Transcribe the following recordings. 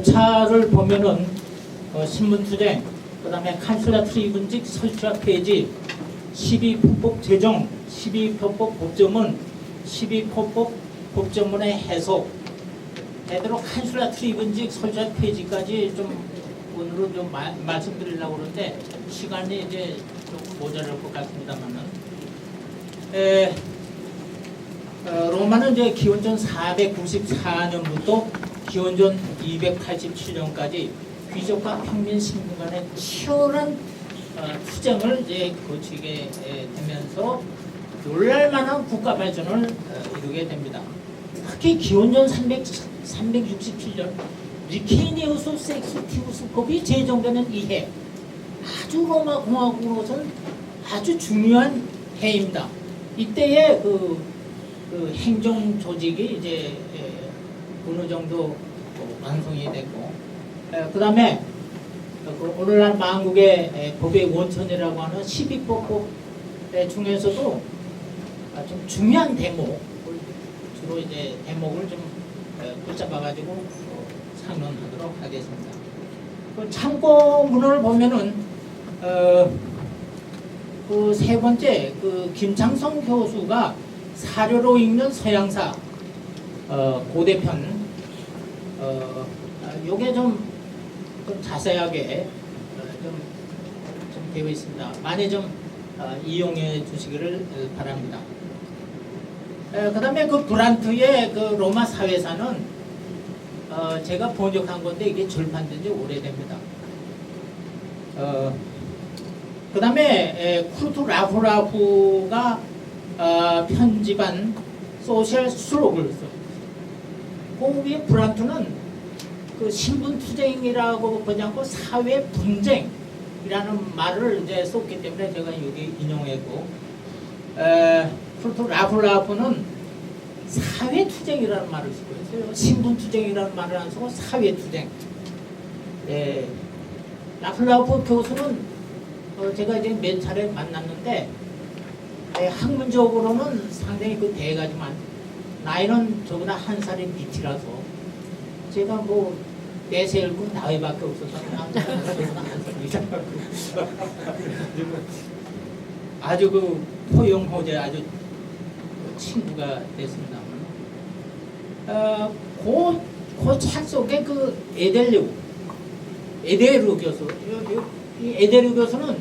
차를 보면은 신분투쟁, 그 다음에 칸슬라트리 분직 설치와 폐지, 12포법 제정, 12표법 법조문, 12포법 법조문의 해석, 대대로 칸슬라트리 분직 설치와 폐지까지 좀 오늘은 좀 말씀드리려고 그러는데 시간이 이제 조금 모자랄 것 같습니다만은, 로마는 이제 기원전 494년부터 기원전 287년까지 귀족과 평민 신분 간의 치열한 투쟁을 이제 거치게 되면서 놀랄만한 국가 발전을 이루게 됩니다. 특히 기원전 367년 리케니우스 섹스티우스법이 제정되는 이해, 아주 로마 공화국으로서는 아주 중요한 해입니다. 이때의 그 행정 조직이 이제 어느 정도 완성이 됐고, 그 다음에 오늘날 만국의 법의 원천이라고 하는 12법법 중에서도 좀 중요한 대목, 주로 이제 대목을 좀 붙잡아가지고 상론하도록 하겠습니다. 참고문을 보면은 그 세 번째 김창성 교수가 사료로 읽는 서양사 고대편, 요게 좀 자세하게 좀 되어 있습니다. 많이 좀 이용해 주시기를 바랍니다. 그 다음에 그 브란트의 그 로마 사회사는 제가 번역한 건데 이게 절판된 지 오래됩니다. 그 다음에 쿠르트 라프라프가 편집한 소셜 스트러글, 그 위에 브란트는 그 신분투쟁이라고 보지 않고 사회 분쟁이라는 말을 이제 썼기 때문에 제가 여기 인용했고, 쿠르트 라프라프는 사회투쟁이라는 말을 쓰고 있어요. 신분투쟁이라는 말을 안 쓰고 사회투쟁. 라프라프 교수는 제가 이제 몇 차례 만났는데 학문적으로는 상당히 그 대가지만 나이는 저보다 한 살이 밑이라서 제가 뭐 내세울고 나이밖에 없어서 아주 그 포용호재 아주 친구가 됐습니다. 그 책 속에 그 에데르 교수, 이 에데르 교수는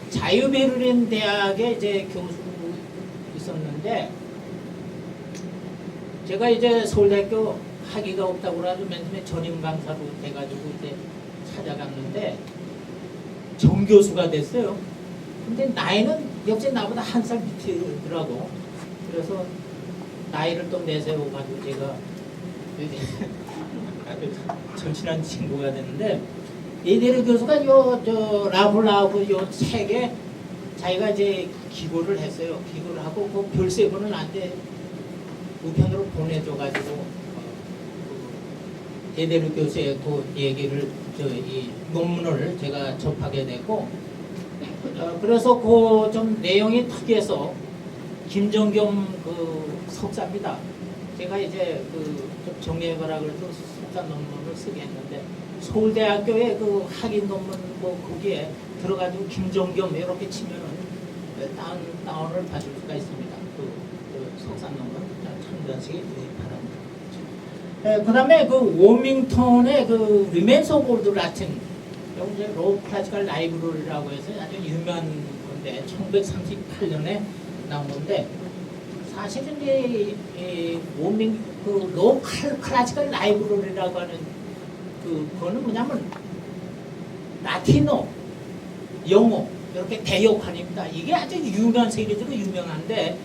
자유베르린 대학에 이제 교수 있었는데, 제가 이제 서울대학교 학위가 없다고 그래가지고 맨 처음에 전임 강사로 돼가지고 이제 찾아갔는데 정교수가 됐어요. 근데 나이는 역시 나보다 한 살 밑이더라고. 그래서 나이를 또 내세워가지고 제가 절친한 친구가 됐는데, 에데르 교수가 라블라프 요 책에 자기가 이제 기고를 했어요. 기고를 하고 그 별세번은 나한테 우편으로 보내줘가지고 에데르 교수의 그 얘기를 이 논문을 제가 접하게 됐고, 그래서 그 좀 내용이 특이해서 김정겸 그 석사입니다. 제가 이제 좀 정리해봐라 그래서 석사 논문을 쓰게 했는데, 서울대학교의 그 학위 논문 뭐 거기에 들어가지고 김정겸 이렇게 치면은 다운을 받을 수가 있습니다. 그 석사 논문 참고하시기 바랍니다. 그 다음에 그 워밍턴의 그 리멘스 오브 올드 라틴, 여기 이제 로 클래시컬 라이브러리라고 해서 아주 유명한 건데 1938년에 나온 건데, 사실은 이제 로 클래시컬 라이브러리라고 하는 그거는 뭐냐면 라틴어, 영어 이렇게 대역판입니다. 이게 아주 유명한, 세계적으로 유명한데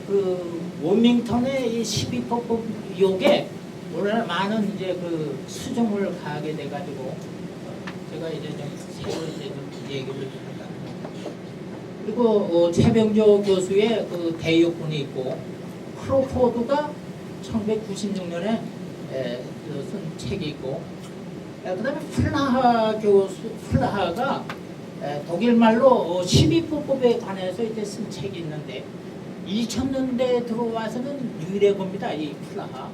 그 워밍턴의 이 12법법 요게 오늘 많은 이제 그 수정을 가하게 돼가지고 제가 이제 좀 새로 이제 좀 얘기를 합니다. 그리고 최병조 교수의 그 대역본이 있고, 크로포드가 1996년에 쓴 책이 있고, 그 다음에 플라하가 독일말로 12법법에 관해서 이제 쓴 책이 있는데 2000년대 들어와서는 유일해 겁니다. 이 플라하.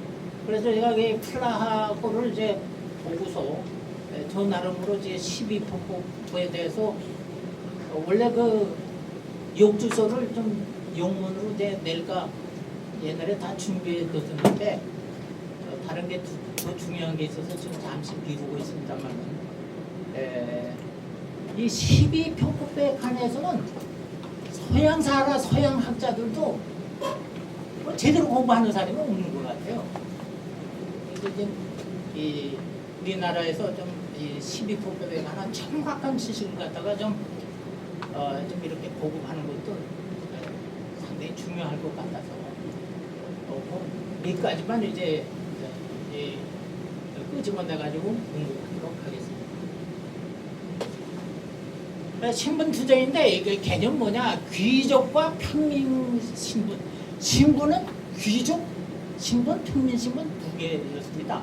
그래서 제가 이 플라하고를 이제 보고서 저 나름으로 이제 12폭포에 대해서 원래 그 욕주소를 좀 영문으로 이제 낼까 옛날에 다 준비해 뒀었는데 다른 게 더 중요한 게 있어서 지금 잠시 미루고 있습니다만은 이 12폭포에 관해서는 서양사라 서양학자들도 뭐 제대로 공부하는 사람이 없는 것 같아요. 그래서 이제 이 우리나라에서 좀 이 12폭포에 관한 정확한 지식을 갖다가 좀 이렇게 보급하는 것도 상당히 중요할 것 같아서 여기까지만 이제 끄집어내가지고 공부하도록 하겠습니다. 신분 투쟁인데 이게 개념 뭐냐? 귀족과 평민 신분. 신분은 귀족, 신분, 평민 신분 두 개였습니다.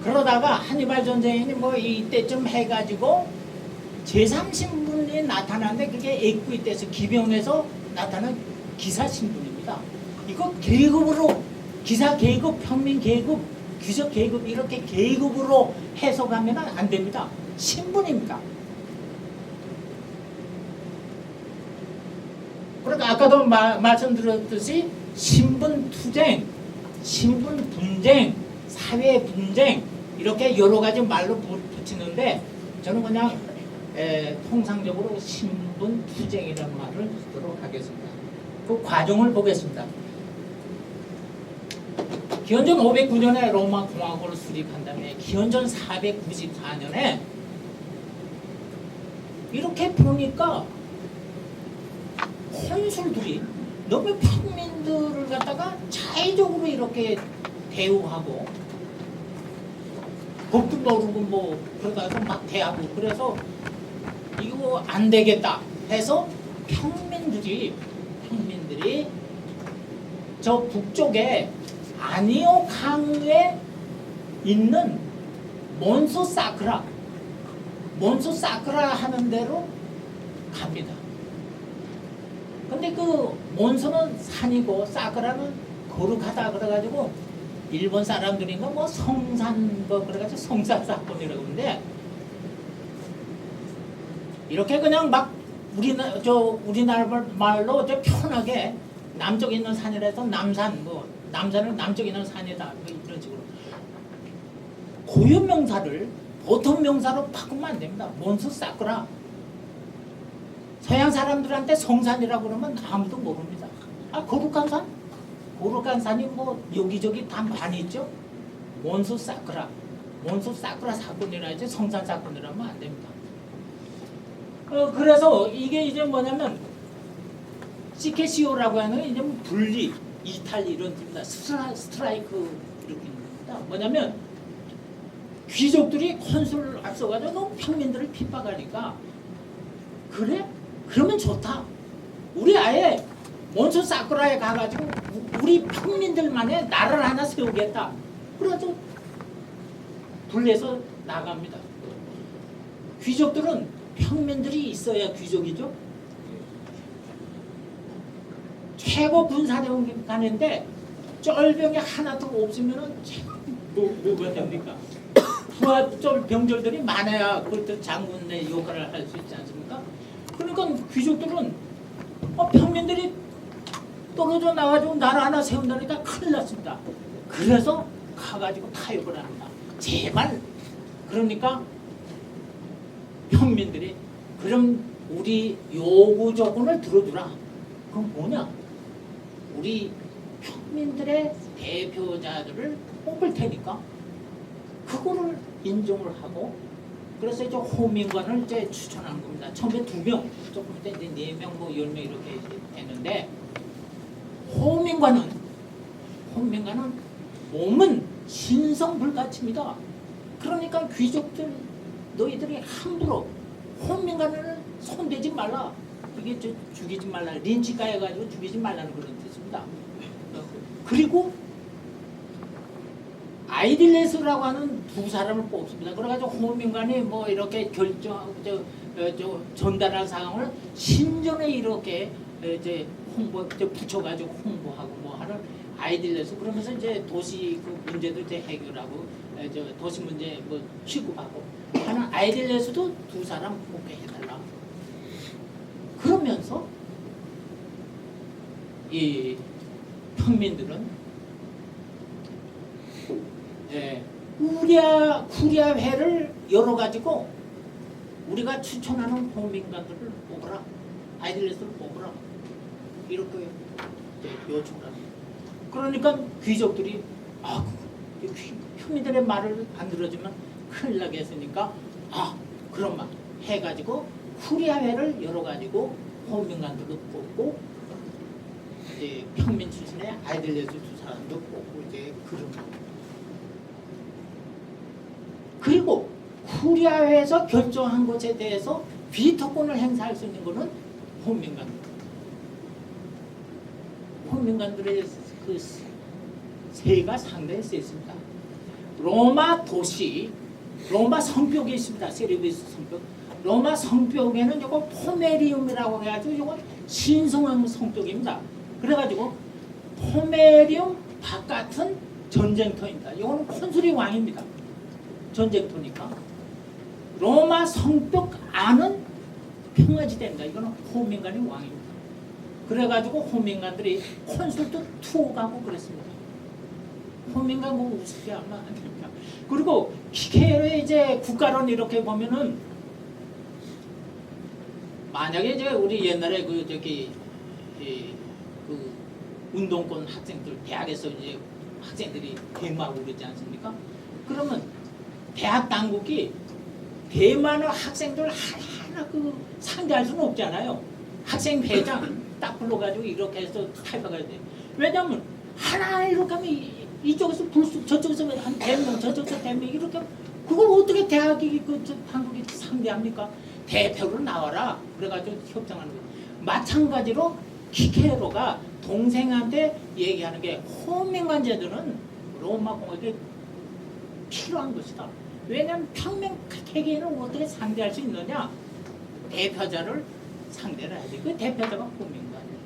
그러다가 한니발 전쟁이 뭐 이때쯤 해가지고 제3신분이 나타나는데 그게 액부이 때서 기병에서 나타난 기사 신분입니다. 이거 계급으로 기사 계급, 평민 계급, 귀족 계급 이렇게 계급으로 해석하면 안 됩니다. 신분입니다. 그러니까 아까도 말씀드렸듯이 신분 투쟁, 신분 분쟁, 사회 분쟁 이렇게 여러 가지 말로 붙이는데 저는 그냥 통상적으로 신분 투쟁이라는 말을 쓰도록 하겠습니다. 그 과정을 보겠습니다. 기원전 509년에 로마 공화국을 수립한 다음에 기원전 494년에 이렇게 보니까 konsul들이 너무 평민들을 갖다가 자의적으로 이렇게 대우하고 법도 모르고 뭐 그러다가 막 대하고 그래서 이거 안 되겠다 해서 평민들이 저 북쪽에 아니오 강에 있는 몬소 사크라 하는 데로 갑니다. 근데 그 몬소는 산이고 사크라는 거룩하다 그래가지고 일본 사람들인가 뭐 성산 뭐 그래가지고 성산 사건이라고 하는데 이렇게 그냥 막 우리나라 말로 저 편하게 남쪽에 있는 산이라서 남산을 남쪽에 있는 산이다 뭐 이런 식으로 고유 명사를 보통 명사로 바꾸면 안 됩니다. 몬소 사쿠라 서양 사람들한테 성산이라고 그러면 아무도 모릅니다. 아 거룩한 산? 거룩한 산이 뭐 여기저기 다 많이 있죠. 몬소 사쿠라 사건이라 이제 성산 사건이라면 안 됩니다. 그래서 이게 이제 뭐냐면 시케시오라고 하는 이제 분리, 이탈 이런 뜻입니다. 스트라이크 이렇게 있습니다. 뭐냐면 귀족들이 콘술을 앞서가지고 너무 평민들을 핍박하니까 그래? 그러면 좋다. 우리 아예 몬소 사쿠라에 가가지고 우리 평민들만의 나라를 하나 세우겠다. 그래서 분리해서 나갑니다. 귀족들은 평민들이 있어야 귀족이죠. 최고 군사령 가는데 쫄병이 하나도 없으면은 뭐가 됩니까? 부하쫄 병졸들이 많아야 그것도 장군의 역할을 할 수 있지 않습니까? 그러니까 귀족들은 평민들이 떨어져 나가지고 나라 하나 세운다니까 큰일 났습니다. 그래서 가가지고 타협을 합니다. 제발 그러니까 평민들이 그럼 우리 요구 조건을 들어주라. 그건 뭐냐? 우리 평민들의 대표자들을 뽑을 테니까 그거를 인정을 하고 그래서 이제 호민관을 이제 추천한 겁니다. 처음에 2명, 조금 이제 4명, 뭐 10명 이렇게 됐는데 호민관은 몸은 신성불가침이다. 그러니까 귀족들 너희들이 함부로 호민관을 손대지 말라. 이게 죽이지 말라. 린치가 해가지고 죽이지 말라는 그런 뜻입니다. 그리고 아이딜레스라고 하는 2사람을 뽑습니다. 그래가지고 호민관이 뭐 이렇게 전달할 사항을 신전에 이렇게 이제 붙여가지고 홍보하고 뭐 하는 아이들 내서 그러면서 이제 도시 그 문제도 이제 해결하고 저 도시 문제 뭐 취급하고 하는 아이들 내서도 두 사람 복귀해달라. 그러면서 이 평민들은 구리아회를 열어가지고 우리가 추천하는 호민관들을 뽑으라, 아이들레스를 뽑으라, 이렇게 요청을 합니다. 그러니까 귀족들이 평민들의 말을 안 들어주면 큰일 나겠으니까 그런 말 해가지고 구리아회를 열어가지고 호민관들도 뽑고 이제 평민 출신의 아이들레스 두 사람도 뽑고 이제 그런 거. 그리고 구리아회에서 결정한 것에 대해서 비토권을 행사할 수 있는 것은 호민관들. 호민관들의 그 세가 상당히 세습니다. 로마 도시, 로마 성벽이 있습니다. 세르비스 성벽. 로마 성벽에는 이거 포메리움이라고 해가지고 이거 신성한 성벽입니다. 그래가지고 포메리움 바깥은 전쟁터입니다. 이거는 콘술이 왕입니다. 전쟁터니까. 로마 성벽 안은 평화지대입니다. 이거는 호민관이 왕입니다. 그래가지고 호민관들이 콘술도 투옥하고 그랬습니다. 호민관 뭐 우습게 하면 안 됩니다. 그리고 키케르의 이제 국가론 이렇게 보면은 만약에 이제 우리 옛날에 그 운동권 학생들 대학에서 이제 학생들이 대마하고 그러지 않습니까? 그러면 대학 당국이 대만의 학생들 하나 상대할 수는 없잖아요. 학생 회장 딱 불러가지고 이렇게 해서 탈박해야 돼. 왜냐하면 하나 이렇게 하면 이쪽에서 불쑥 저쪽에서 한 100명 저쪽에서 100명 이렇게 그걸 어떻게 대학이 한국이 상대합니까? 대표로 나와라. 그래가지고 협상하는 거예요. 마찬가지로 키케로가 동생한테 얘기하는 게 호민관 제도는 로마 공화국에 필요한 것이다. 왜냐하면 평민 개개인을 어떻게 상대할 수 있느냐? 대표자를 상대를 해야 돼. 그 대표자가 호민관이에요.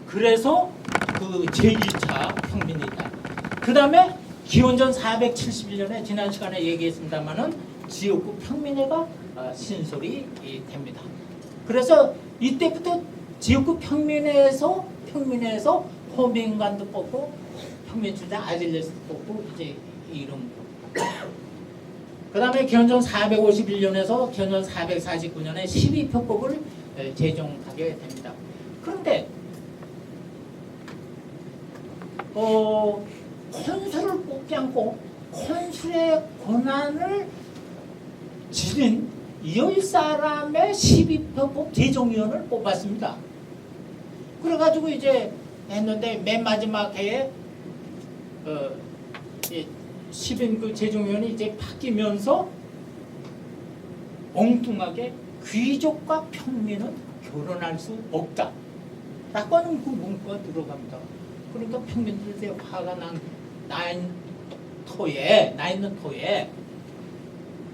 그래서 그 제2차 평민이다. 그 다음에 기원전 471년에 지난 시간에 얘기했습니다만은 지역구 평민회가 신설이 됩니다. 그래서 이때부터 지역구 평민회에서 호민관도 뽑고 평민주자 아질레스도 뽑고 이제 이런 거. 그 다음에 기원전 451년에서 기원전 449년에 12표법을 제정하게 됩니다. 그런데 콘술을 뽑지 않고 콘술의 권한을 지닌 10사람의 12표법 제정위원을 뽑았습니다. 그래가지고 이제 했는데 맨 마지막 해에 10인 그 제정위원이 이제 바뀌면서 엉뚱하게 귀족과 평민은 결혼할 수 없다 라고 하는 그 문구가 들어갑니다. 그러니까 평민들의 화가 나 있는 토에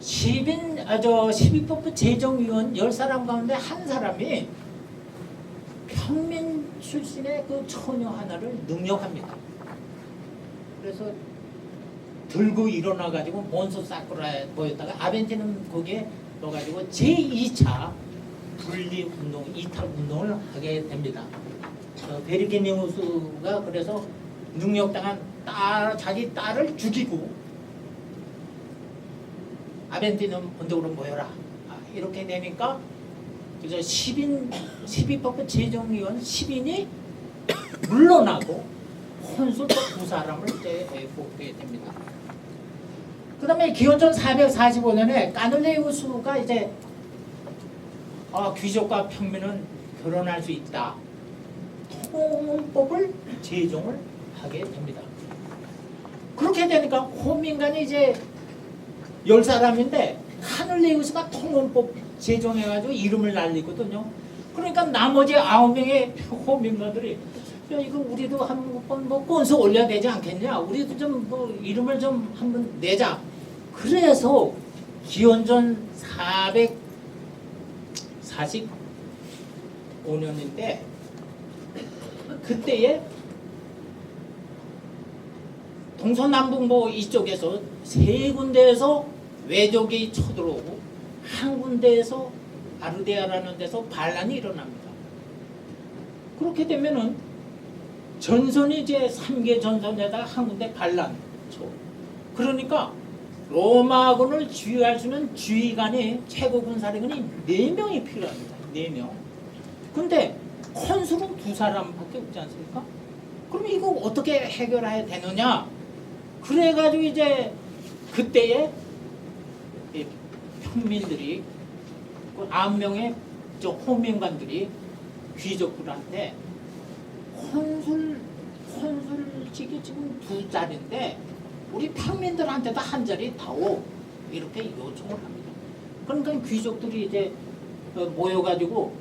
12법부 제정위원 10사람 가운데 한 사람이 평민 출신의 그 처녀 하나를 능력합니다. 그래서 들고 일어나가지고 몬소 사쿠라에 보였다가 아벤티는 거기에 넣어가지고 제2차 분리운동, 이탈운동을 하게 됩니다. 베르기니우스가 그래서 능력당한 자기 딸을 죽이고 아벤티는 본적으로 모여라. 이렇게 되니까 그래서 12법부 제정위원 10인이 물러나고 콘술도 두 사람을 이제 뽑게 됩니다. 그 다음에 기원전 445년에 까눌레우스가 이제 귀족과 평민은 결혼할 수 있다. 통혼법을 제정을 하게 됩니다. 그렇게 되니까 호민관이 이제 10사람인데 까눌레우스가 통혼법 제정해가지고 이름을 날리거든요. 그러니까 나머지 9명의 호민관들이 야, 이거 우리도 한번 뭐 꼰서 올려야 되지 않겠냐? 우리도 좀 뭐 이름을 좀 한번 내자. 그래서 기원전 445년인데 그때에 동서남북 뭐 이쪽에서 세 군데에서 외적이 쳐들어오고 한 군데에서 아르데아라는 데서 반란이 일어납니다. 그렇게 되면은 전선이 이제 3개 전선에다가 한 군데 반란 쳐. 그러니까 로마군을 지휘할 수 있는 지휘관이 최고 군사령관이 4명이 필요합니다. 4명. 근데 컨술은 2사람밖에 없지 않습니까? 그럼 이거 어떻게 해결해야 되느냐? 그래가지고 이제 그때에 평민들이 그 9명의 호민관들이 귀족들한테 컨술직이 지금 2자리인데 우리 평민들한테도 한 자리 다오 이렇게 요청을 합니다. 그러니까 귀족들이 이제 모여가지고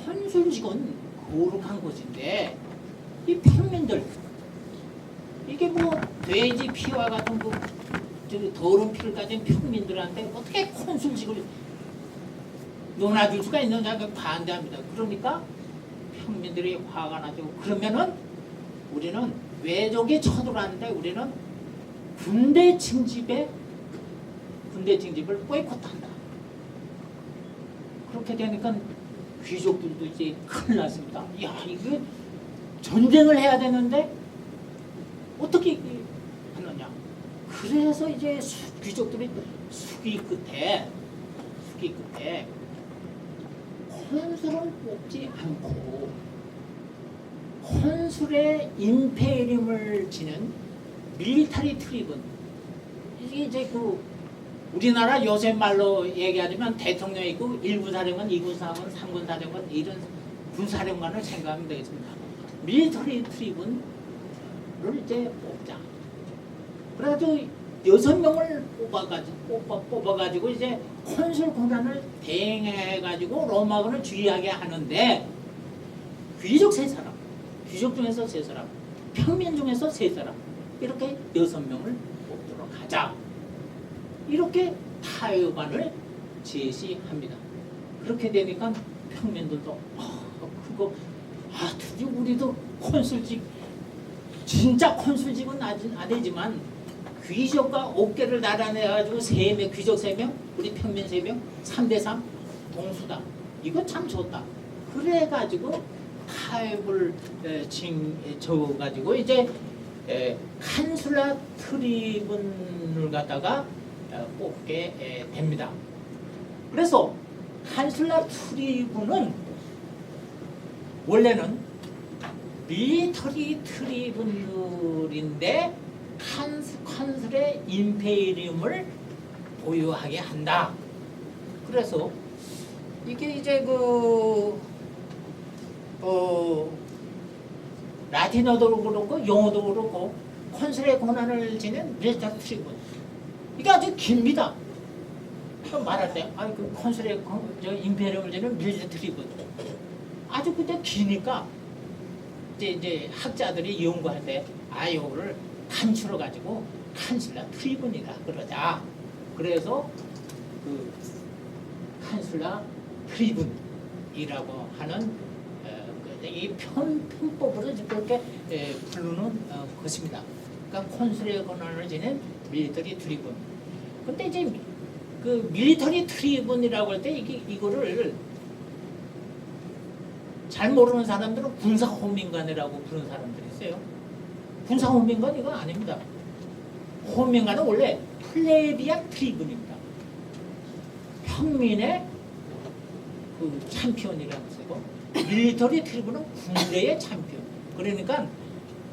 컨술직은 거룩한 것인데 이 평민들 이게 뭐 돼지 피와 같은 그 더러운 피를 가진 평민들한테 어떻게 컨술직을 논아줄 수가 있느냐 반대합니다. 그러니까 평민들이 화가 나죠. 그러면은 우리는 외적이 쳐들어왔는데 우리는 군대 징집을 보이콧한다. 그렇게 되니까 귀족들도 이제 큰일 났습니다. 야, 이거 전쟁을 해야 되는데 어떻게 하느냐. 그래서 이제 귀족들이 수기 끝에 컨술은 뽑지 않고 컨술의 임페리움을 지는 밀리터리 트리븐, 이게 이제 그 우리나라 요새 말로 얘기하자면 대통령이 있고 1군 사령관, 2군 사령관, 3군 사령관 이런 군사령관을 생각하면 되겠습니다. 밀리터리 트리븐을 이제 뽑자. 그래가지고 6명을 뽑아가지고 이제 컨술 권한을 대행해가지고 로마군을 주의하게 하는데 귀족 3사람, 귀족 중에서 3사람, 평민 중에서 3사람 이렇게 6명을 뽑도록 하자. 이렇게 타협안을 제시합니다. 그렇게 되니까 평민들도 드디어 우리도 컨술직 진짜 컨술직은 안 되지만 귀족과 옥계를 나란해가지고 3명, 귀족 3명, 우리 평민 3명, 3대3 동수다. 이거 참 좋다. 그래가지고 타협을 적어가지고 이제 칸슐라 트리븐을 갖다가 뽑게 됩니다. 그래서 칸슐라 트리븐은 원래는 밀리터리 트리븐들인데 칸슐의 임페리움을 보유하게 한다. 그래서 이게 이제 라틴어도 그렇고 영어도 그렇고 컨술의 권한을 지닌 밀리터리 트리븐, 이게 아주 깁니다. 말할 때 그 컨술의 임페리움을 지닌 밀리터리 트리븐 아주 근데 기니까 이제 학자들이 연구할 때 요거를 간추려 가지고 칸슐라 트리븐이라 그러자. 그래서 그 칸슐라 트리븐이라고 하는 이 편법으로 그렇게 부르는 것입니다. 그러니까 콘술의 권한을 지닌 밀리터리 트리븐. 근데 이제 그 밀리터리 트리븐이라고 할 때 이거를 잘 모르는 사람들은 군사 호민관이라고 부르는 사람들이 있어요. 군사 호민관 이거 아닙니다. 호민관은 원래 플레비안 트리븐입니다. 평민의 그 챔피언이라는 뜻이고, 밀리터리 트리븐은 군대의 챔피언. 그러니까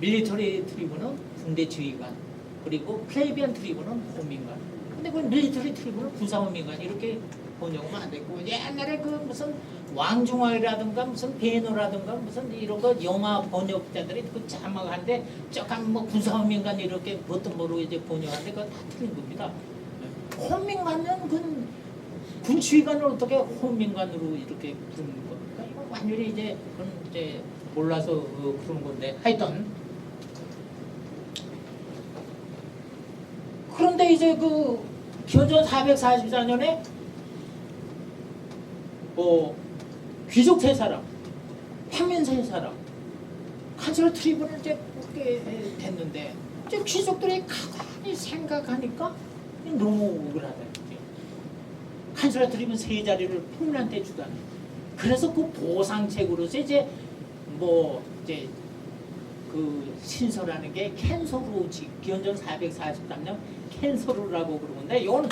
밀리터리 트리븐은 군대 지휘관, 그리고 플레비안 트리븐은 호민관. 근데 그 밀리터리 트리븐은 군사 호민관 이렇게 번역하면 안 되고, 옛날에 그 무슨 왕중화라든가 무슨 베너라든가 무슨 이런 거 영화 번역자들이 그 자막한데 조금 뭐 군사 호민관 이렇게 뭣도 모르고 이제 번역하는데 그거 다 틀린 겁니다. 호민관은 군 지휘관을 어떻게 호민관으로 이렇게 부르는 겁니까? 이거 완전히 이제 그건 이제 몰라서 그런 건데 하여튼 그런데 이제 그 기원전 444년에 귀족 3사람, 평면 세 사람 칸슬러 트리븐을 이제 뽑게 됐는데 이제 귀족들이 가만히 생각하니까 너무 억울하다. 칸슬러 트리븐 세 자리를 평면한테 주다니. 그래서 그 보상책으로서 이제 뭐 이제 그 신설하는 게 캔소루지 기원전 443년 캔소루라고 그러는데 이건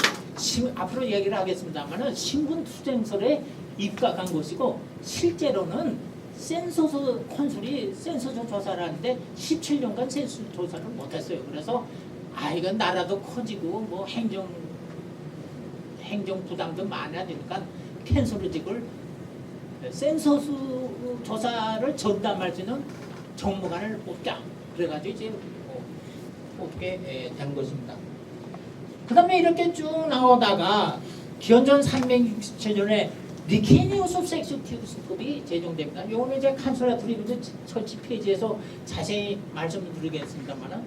앞으로 얘기를 하겠습니다만은 신분 투쟁설에 입각한 것이고 실제로는 센서스 콘술이 센서스 조사를 하는데 17년간 센서스 조사를 못했어요. 그래서 이건 나라도 커지고 뭐 행정 부담도 많아지니까 캔소루직을 센서스 조사를 전담할 수 있는 정무관을 뽑자. 그래가지고 이제 뽑게 된 것입니다. 그 다음에 이렇게 쭉 나오다가 기원전 367년에 리케니우스 섹스티우스급이 제정됩니다. 이거는 이제 칸슬러 트리븐 처치 페이지에서 자세히 말씀을 드리겠습니다만은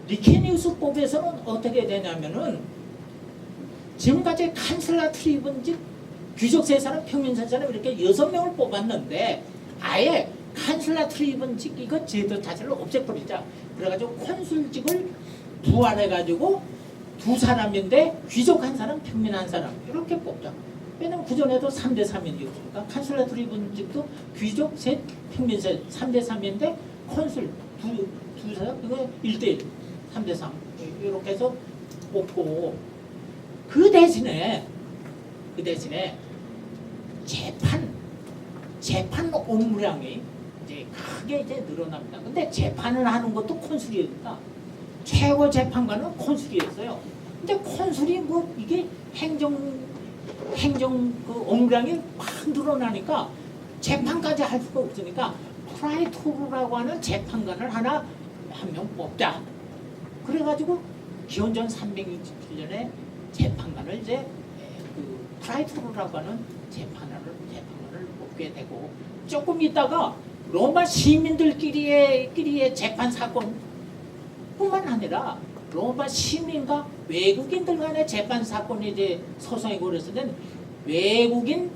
리케니우스법에서는 어떻게 되냐면은 지금까지 칸슬러 트리븐 즉 귀족 세 사람, 평민 세 사람 이렇게 6명을 뽑았는데 아예 칸슬러 트리븐직 이거 제도 자체를 없애버리자. 그래가지고 콘술직을 부활해가지고 두 사람인데 귀족 한 사람, 평민 한 사람 이렇게 뽑자. 왜냐면 그전에도 3대 3이었으니까 칸슬러 트리븐직도 귀족 셋, 평민 셋 3대 3인데 콘술 두 사람 이거 1대1 3대 3 이렇게 해서 뽑고 그 대신에 재판 업무량이 이제 크게 이제 늘어납니다. 근데 재판을 하는 것도 콘술이니까 최고 재판관은 콘술이었어요. 근데 콘술이 뭐 이게 행정 그 업무량이 막 늘어나니까 재판까지 할 수가 없으니까 프라이토르라고 하는 재판관을 한 명 뽑자. 그래가지고 기원전 367년에 재판관을 이제 그 프라이토르라고 하는 재판관을 뽑게 되고 조금 있다가 로마 시민들끼리의 재판 사건뿐만 아니라 로마 시민과 외국인들 간의 재판 사건이 이제 소송이 그랬을 때는 외국인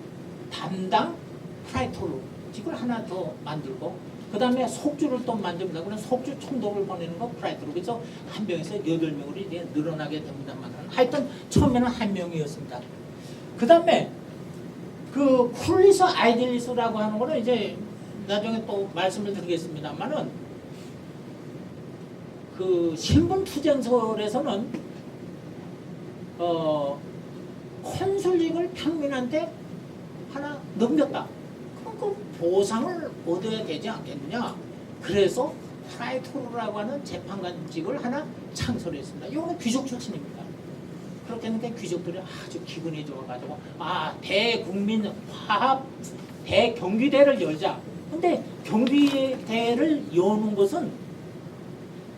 담당 프라이토르직을 하나 더 만들고 그 다음에 속주를 또 만듭니다. 그럼 속주 총독을 보내는 거 프라이토르. 그래서 한 명에서 8명으로 이제 늘어나게 됩니다만 하여튼 처음에는 한 명이었습니다. 그 다음에 그 쿨리스 아이딜리스라고 하는 거는 이제 나중에 또 말씀을 드리겠습니다만은 그 신분 투쟁설에서는 콘술직을 평민한테 하나 넘겼다. 그럼 그 보상을 얻어야 되지 않겠느냐. 그래서 프라이토르라고 하는 재판관직을 하나 창설했습니다. 이거는 귀족 출신입니다. 그렇게 했는데 귀족들이 아주 기분이 좋아가지고 대국민 화합 대경기대를 열자. 근데 경기대를 여는 것은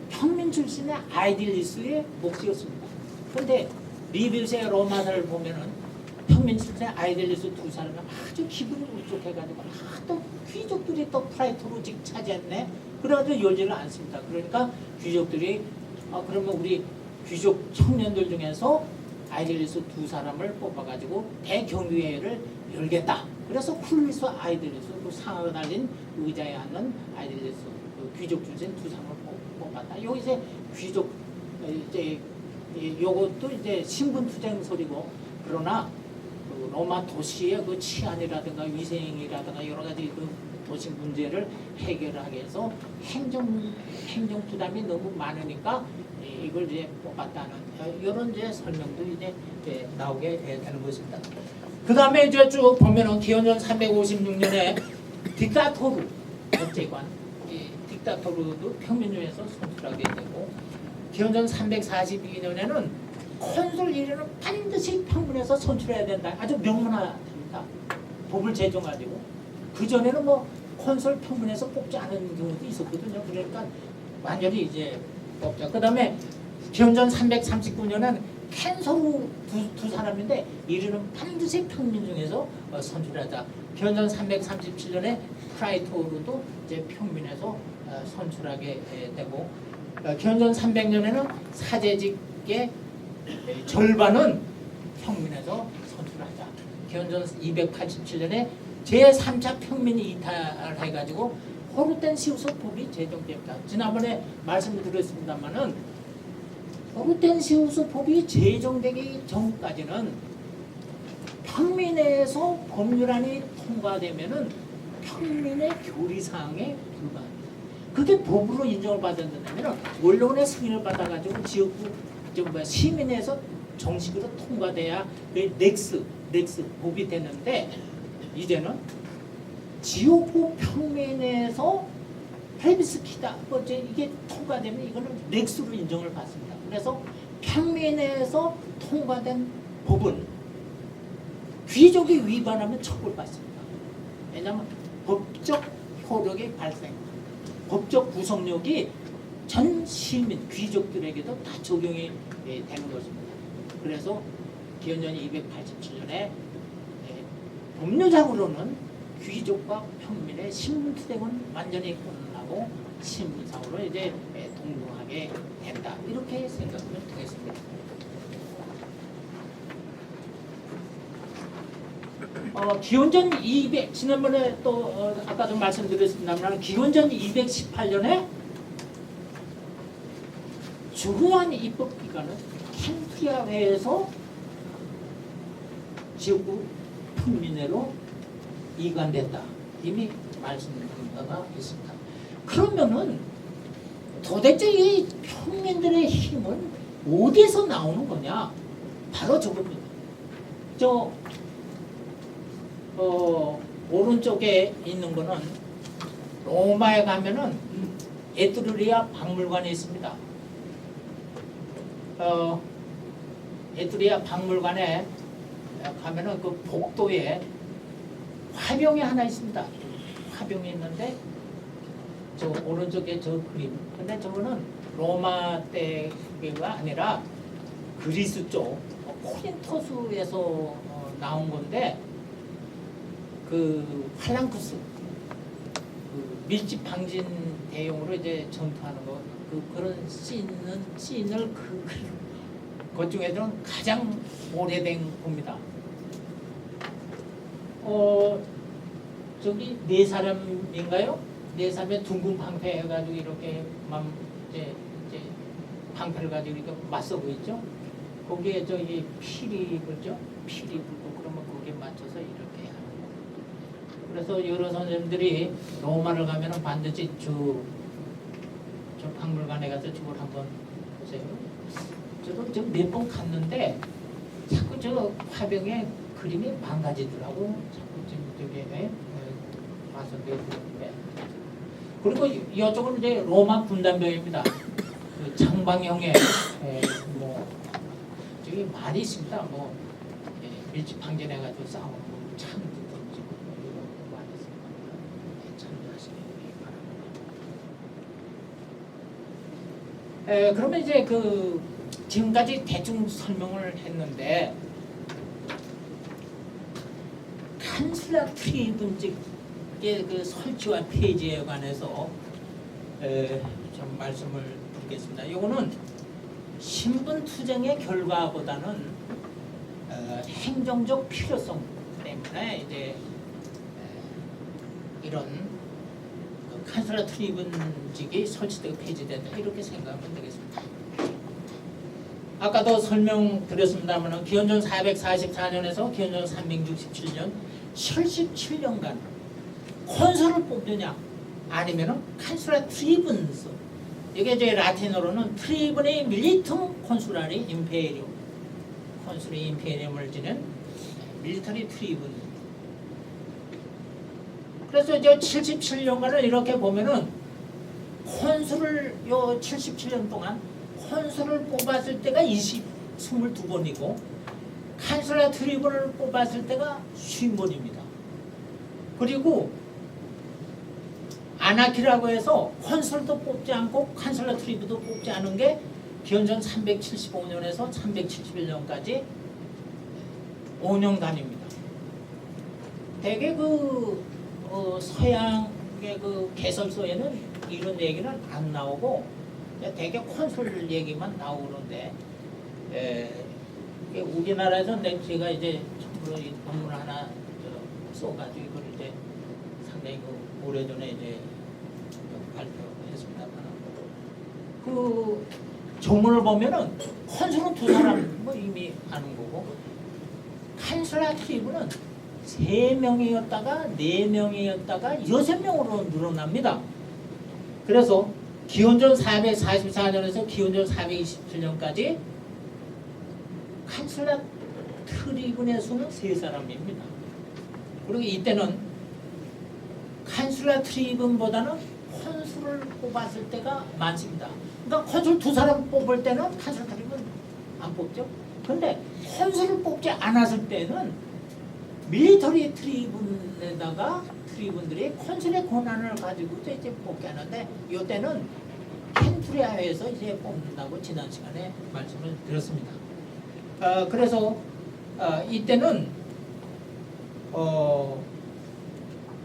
평민 출신의 아이딜리스의 몫이었습니다. 그런데 리뷰스의 로마사를 보면은 평민 출신의 아이딜리스 두 사람이 아주 기분이 울적해가지고 또 귀족들이 또 프라이토르직 차지했네. 그래가지고 열지를 않습니다. 그러니까 귀족들이 그러면 우리 귀족 청년들 중에서 아이딜리스 두 사람을 뽑아가지고 대경위회를 열겠다. 그래서 쿨리스 아이딜리스 그 상을 달린 의자에 앉는 아이딜리스 그 귀족 출신 두 사람을 뽑았다. 여기서 귀족 이제 요것도 이제 신분 투쟁 소리고 그러나 그 로마 도시의 그 치안이라든가 위생이라든가 여러 가지 그 도시 문제를 해결하기 위해서 행정 부담이 너무 많으니까 이걸 이제 뽑았다는 이런 이제 설명도 이제 나오게 되는 것입니다. 그 다음에 이제 쭉 보면은 기원전 356년에 딕타토르 법제관, 딕타토르도 평민 중에서 선출하게 되고 기원전 342년에는 콘술 1위는 반드시 평민에서 선출해야 된다. 아주 명문화됩니다. 법을 제정가지고 그 전에는 뭐 콘술 평민에서 뽑지 않은 경우도 있었거든요. 그러니까 완전히 이제 뽑자. 그 다음에 기원전 339년은 캔소루 두 사람인데 1위는 반드시 평민 중에서 선출하자. 기원전 337년에 프라이토르도 이제 평민에서 선출하게 되고 기원전 300년에는 사제직의 절반은 평민에서 선출하자. 기원전 287년에 제3차 평민이 이탈해가지고 호르텐시우스법이 제정됩니다. 지난번에 말씀드렸습니다만은 호르텐시우스법이 제정되기 전까지는 평민에서 법률안이 통과되면은 평민의 교리사항에 불과합니다. 그게 법으로 인정을 받았는데면 원론의 승인을 받아가지고 지역구 시민에서 정식으로 통과돼야 넥스 법이 되는데 이제는 지역구 평민에서 플레비스키다 이게 통과되면 이거는 넥스로 인정을 받습니다. 그래서 평민에서 통과된 법은 귀족이 위반하면 처벌받습니다. 왜냐하면 법적 효력이 발생합니다. 법적 구속력이 전 시민, 귀족들에게도 다 적용이 되는 것입니다. 그래서 기원전 287년에 법률상으로는 귀족과 평민의 신분투쟁은 완전히 끝나고 신분상으로 이제 동등하게 된다. 이렇게 생각하면 되겠습니다. 기원전 200 지난번에 또 아까도 말씀드렸습니다만 기원전 218년에 중요한 입법기관은 켄트리아회에서 지역구 평민회로 이관됐다. 이미 말씀드린 바가 있습니다. 그러면은 도대체 이 평민들의 힘은 어디서 나오는 거냐? 바로 저겁니다. 오른쪽에 있는 거는 로마에 가면은 에트루리아 박물관이 있습니다. 에트루리아 박물관에 가면은 그 복도에 화병이 하나 있습니다. 화병이 있는데 저 오른쪽에 저 그림. 근데 저거는 로마 때가 아니라 그리스 쪽 코린토스에서 나온 건데 그 팔랑크스 그 밀집 방진 대용으로 이제 전투하는 거 그런 씬을 그 중에서는 가장 오래된 겁니다. 저기 네 사람인가요? 네 사람의 둥근 방패 해가지고 이렇게 이제 방패를 가지고 이렇게 맞서고 있죠. 거기에 저기 필이 불죠. 필이 불고 그러면 거기에 맞춰서 이렇게 하는 거예요. 그래서 여러 선생님들이 로마를 가면은 반드시 저 박물관에 가서 저걸 한번 보세요. 저도 좀 몇 번 갔는데 자꾸 저 화병의 그림이 망가지더라고. 자꾸 저게 와서 내보는데. 그리고 이쪽은 이제 로마 군단병입니다. 그 장방형의 저기 많이 있습니다. 밀집 방전해가지고 싸우는 창도 던지고 이런 거 많이 있습니다. 참조하시기 바랍니다. 그러면 이제 그 지금까지 대충 설명을 했는데 칸슬라 트리 분직의 그 설치와 폐지에 관해서 좀 말씀을 드리겠습니다. 이거는 신분 투쟁의 결과보다는 행정적 필요성 때문에 이제 이런 그 칸슬라 트리 분직이 설치되고 폐지된다 이렇게 생각하면 되겠습니다. 아까도 설명드렸습니다만 기원전 444년에서 기원전 367년 77년간 콘솔을 뽑느냐 아니면은 칸슬라 트리븐스 이게 이제 라틴어로는 트리븐이 밀리툼 콘술라리 임페리움 콘술이 임페리움을 지닌 밀리터리 트리븐. 그래서 이제 77년간을 이렇게 보면은 콘술을 요 77년 동안 콘술을 뽑았을 때가 22번이고 칸슬라 트리븐을 뽑았을 때가 50번입니다. 그리고 아나키라고 해서 콘술도 뽑지 않고 칸슬라 트리븐도 뽑지 않은 게 기원전 375년에서 371년까지 5년간입니다. 대개 그 서양의 그 개설서에는 이런 얘기는 안 나오고 대개 콘솔 얘기만 나오는데 우리나라에서 제가 이제 참고로 이 논문 하나 써가지고 이걸 이제 이거 오래전에 이제 발표했습니다만 그 조문을 보면은 콘술은 두 사람 뭐 이미 아는 거고 칸슬라 트리브는 3명이었다가 4명이었다가 6명으로 늘어납니다. 그래서 기원전 444년에서 기원전 427년까지 칸슬라 트리븐의 수는 3사람입니다. 그리고 이때는 칸슬라 트리븐보다는 콘술을 뽑았을 때가 많습니다. 그러니까 콘술 2사람 뽑을 때는 칸슬라 트리븐 안 뽑죠. 근데 콘술을 뽑지 않았을 때는 밀리터리 트리븐에다가 트리븐들이 콘술의 권한을 가지고 이제 뽑게 하는데 이때는 켄투리아에서 이제 뽑는다고 지난 시간에 말씀을 드렸습니다. 그래서 이때는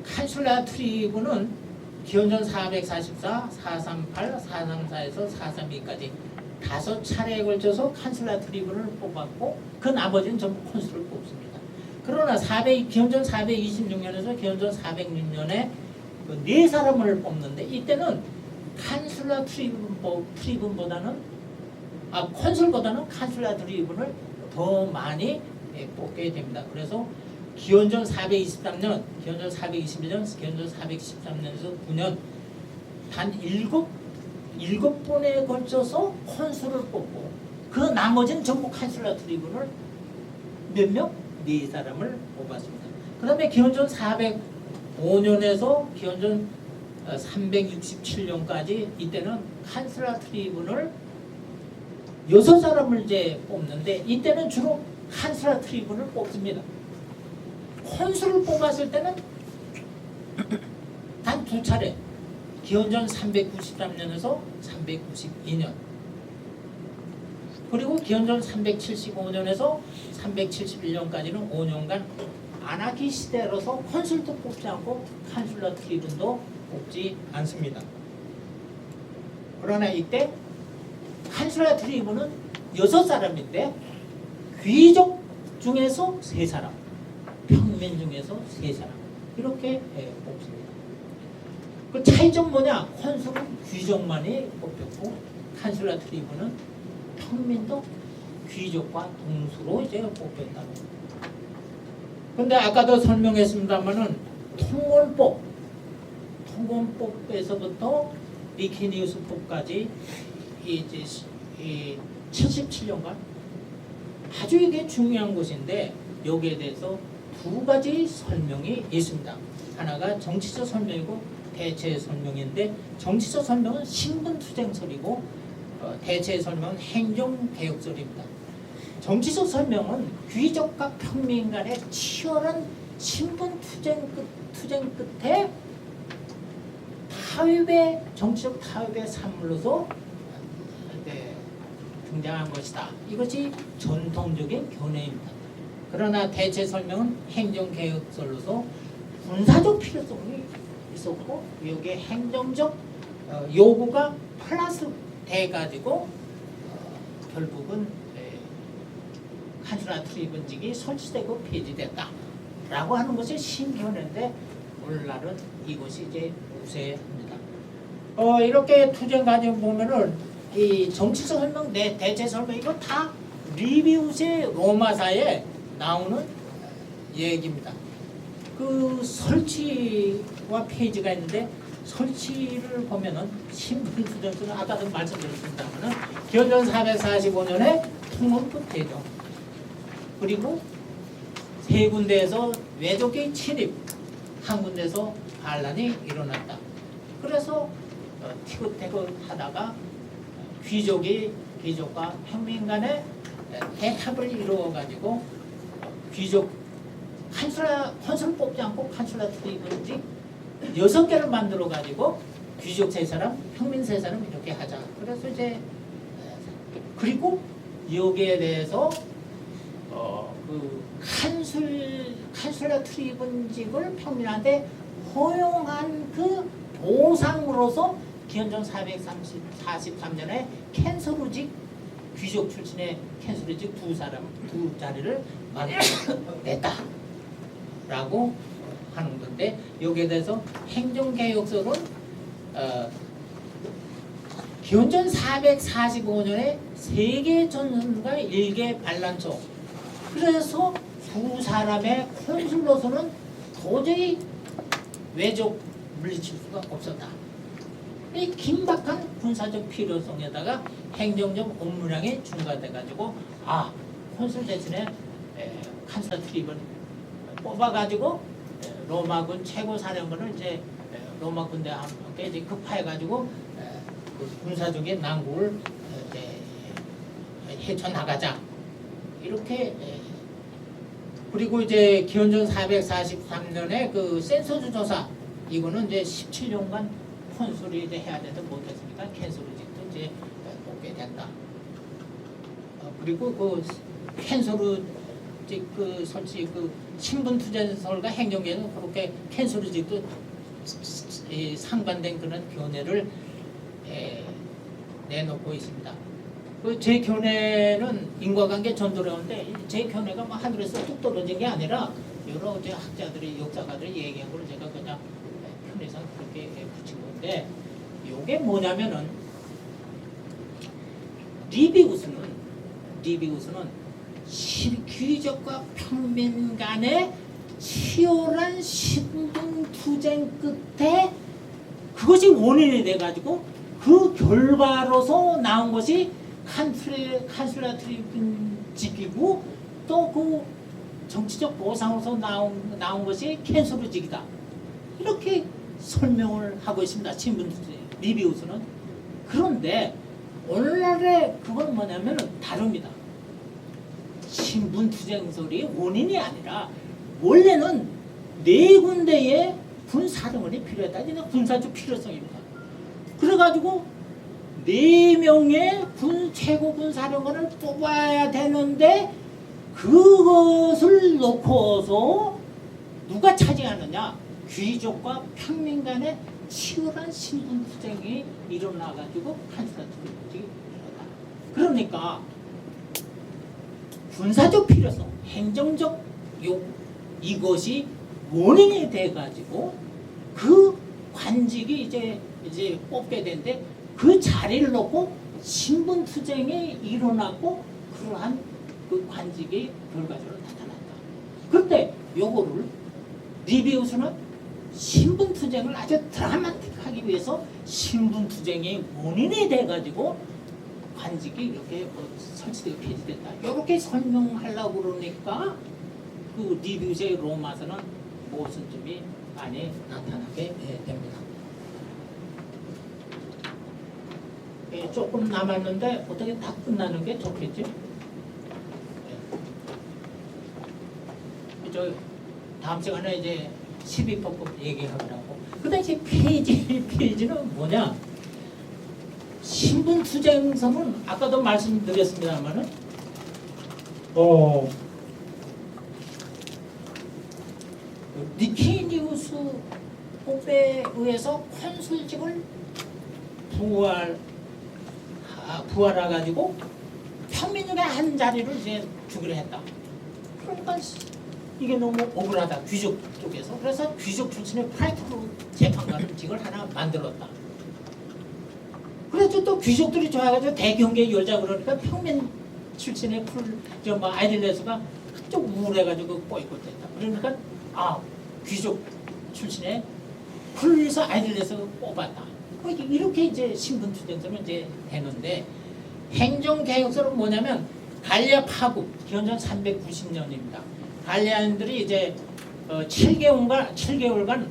칸슐라 트리븐은 기원전 444, 438, 434에서 432까지 5차례에 걸쳐서 칸슐라 트리븐을 뽑았고 그 나머지는 전부 콘술을 뽑습니다. 그러나 기원전 426년에서 기원전 406년에 그 4사람을 뽑는데 이때는 칸슐라 트리븐보다는 콘술보다는 칸슐라 트리븐을 더 많이 뽑게 됩니다. 그래서 기원전 423년, 기원전 421년, 기원전 413년에서 9년 단 7번에 걸쳐서 콘술을 뽑고 그 나머지는 전부 칸슐라 트리븐을 몇 명? 4사람을 뽑았습니다. 그 다음에 기원전 405년에서 기원전 367년까지 이때는 칸슬라 트리븐을 6사람을 이제 뽑는데 이때는 주로 칸슬라 트리븐을 뽑습니다. 콘술을 뽑았을 때는 단 2차례 기원전 393년에서 392년 그리고 기원전 375년에서 371년까지는 5년간 아나키 시대로서 콘술도 뽑지 않고 칸슐라 트리븐도 뽑지 않습니다. 그러나 이때 칸슐라 트리븐은 6사람인데 귀족 중에서 3사람, 평민 중에서 3사람 이렇게 뽑습니다. 그 차이점 뭐냐? 콘술은 귀족만이 뽑혔고 칸슐라 트리븐은 평민도 귀족과 동수로 이제 뽑혔다고. 근데 아까도 설명했습니다만은 통곤법에서부터 리키니우스법까지 이제 77년간 아주 이게 중요한 것인데 여기에 대해서 2가지 설명이 있습니다. 하나가 정치적 설명이고 대체 설명인데 정치적 설명은 신분투쟁설이고 대체 설명은 행정개혁설입니다. 정치적 설명은 귀족과 평민 간의 치열한 신분투쟁 끝에 정치적 타협의 산물로서 등장한 것이다. 이것이 전통적인 견해입니다. 그러나 대체 설명은 행정개혁설로서 군사적 필요성이 있었고 여기에 행정적 요구가 플러스 돼가지고 결국은 칸슐라 트리븐직이 설치되고 폐지됐다라고 하는 것이 신견인데 오늘날은 이것이 이제 우세합니다. 이렇게 투쟁 과정 보면은 이 정치적 설명, 대체 설명 이거 다 리비우스의 로마사에 나오는 얘기입니다. 그 설치와 폐지가 있는데 설치를 보면은 신분투쟁서는 아까도 말씀드렸습니다만은 기원전 445년에 통원법 제정 그리고 3군데에서 외족의 침입 한 군데에서 반란이 일어났다. 그래서 티긋태긋하다가 귀족과 평민 간의 대탑을 이루어가지고 귀족 칸슐을 뽑지 않고 칸슐라 트리븐직 6개를 만들어가지고 귀족 3사람, 평민 3사람 이렇게 하자. 그래서 이제 그리고 여기에 대해서 그 칸슐라 트리븐직을 평민한테 허용한 그 보상으로서 기원전 443년에 캔서루직 귀족 출신의 캔서루직 2자리를 만들어냈다라고 하는 건데 여기에 대해서 행정개혁서는 기원전 445년에 세계 전선과 일개 반란초. 그래서 두 사람의 콘술로서는 도저히 외적 물리칠 수가 없었다. 이 긴박한 군사적 필요성에다가 행정적 업무량이 중과돼가지고 콘술 대신에 칸슬러 트립을 뽑아가지고 로마군 최고 사령관을 이제 로마 군대 함께 이제 급파해가지고 그 군사적인 난국을 헤쳐나가자 이렇게. 그리고 이제 기원전 443년에 그 센서스 조사 이거는 이제 17년간 콘술이 이제 해야 되는데 못했으니까 캔소르직도 이제 뽑게 된다. 그리고 그 캔소르직 그 솔직히 그 신분투쟁설과 행정계는 그렇게 캔소르직도 상반된 그런 견해를 내놓고 있습니다. 그 제 견해는 인과관계 전도라는데 제 견해가 뭐 하늘에서 뚝 떨어진 게 아니라 여러 이제 학자들이 역사가들이 얘기한 걸 제가 그냥 편의상 그렇게 붙인 건데 이게 뭐냐면은 리비우스는 귀족과 평민 간의 치열한 신분투쟁 끝에 그것이 원인이 돼가지고 그 결과로서 나온 것이 칸슬러 트리븐직이고 또 그 정치적 보상으로서 나온 것이 캔소르직이다. 이렇게 설명을 하고 있습니다. 신분투쟁 리비우스는. 그런데 오늘날의 그건 뭐냐면 다릅니다. 신분투쟁설이 원인이 아니라 원래는 네 군데의 군사령관이 필요했다. 이게 군사적 필요성입니다. 그래가지고 4명의 최고 군사령관을 뽑아야 되는데 그것을 놓고서 누가 차지하느냐? 귀족과 평민 간의 치열한 신분투쟁이 일어나가지고 칸슬러 트리븐직이 일어났다. 그러니까 군사적 필요성, 행정적 요구 이것이 원인이 돼가지고 그 관직이 이제 뽑게 되는데 그 자리를 놓고 신분투쟁이 일어나고 그러한 그 관직이 결과적으로 나타났다. 그런데 요거를 리비우스는 신분투쟁을 아주 드라마틱하기 위해서 신분투쟁의 원인이 돼가지고 관직이 이렇게 설치되고 폐지됐다. 이렇게 설명하려고 그러니까 그 리비우스의 로마서는 무슨 점이 많이 나타나게 됩니다. 조금 남았는데 어떻게 다 끝나는 게 좋겠죠? 저 다음 시간에 이제 12법법 얘기하더라고. 근데 이제 페이지는 뭐냐? 신분투쟁서는 아까도 말씀드렸습니다만은 니케니우스 법에 의해서 콘술직을 부활해가지고 평민중에 한 자리를 이제 주기로 했다. 그러니까 이게 너무 억울하다. 귀족 쪽에서. 그래서 귀족 출신의 프라이트로 재판관직을 하나 만들었다. 그래서 또 귀족들이 좋아가지고 대경계 열자 그러니까 평민 출신의 아이딜레스가 좀 우울해가지고 보이콧했다. 그러니까 귀족 출신의 풀에서 아이딜레스가 뽑았다. 이렇게 이제 신분투쟁서는 이제 되는데 행정개혁서는 뭐냐면 갈리아 파국 기원전 390년입니다. 갈리아인들이 이제 7개월간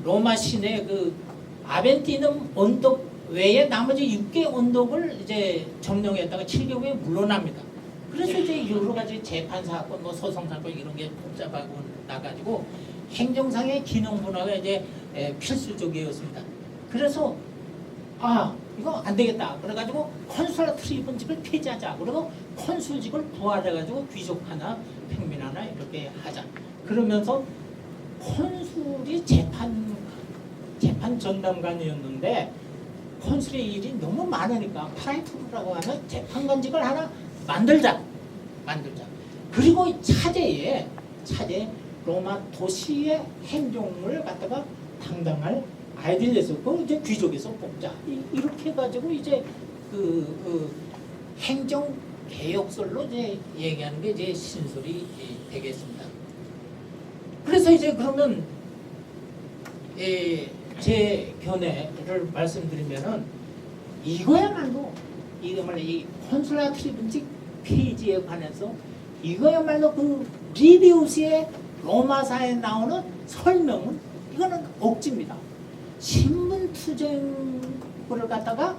로마 시내 그 아벤티눔 언덕 외에 나머지 6개 언덕을 이제 점령했다가 7개월에 물러납니다. 그래서 이제 여러 가지 재판 사건, 뭐 소송 사건 이런 게 복잡하고 나가지고 행정상의 기능 분화가 이제 필수적이었습니다. 그래서 이거 안 되겠다. 그래가지고 콘슬러 트리븐직을 폐지하자. 그리고 콘술직을 부활해가지고 귀족 하나, 평민 하나 이렇게 하자. 그러면서 콘술이 재판 전담관이었는데 콘술의 일이 너무 많으니까 프라이프라고 하는 재판관직을 하나 만들자. 그리고 차제에 로마 도시의 행정을 갖다가 당당할 아이들에서 그 이제 귀족에서 뽑자 이렇게 해가지고 이제 그 행정 개혁설로 이제 얘기하는 게 이제 신설이 되겠습니다. 그래서 이제 그러면 제 견해를 말씀드리면은 이거야말로 이 콘슐라 트리븐직 페이지에 관해서 이거야말로 그 리비우스의 로마사에 나오는 설명은 이거는 억지입니다. 신문 투쟁을 갖다가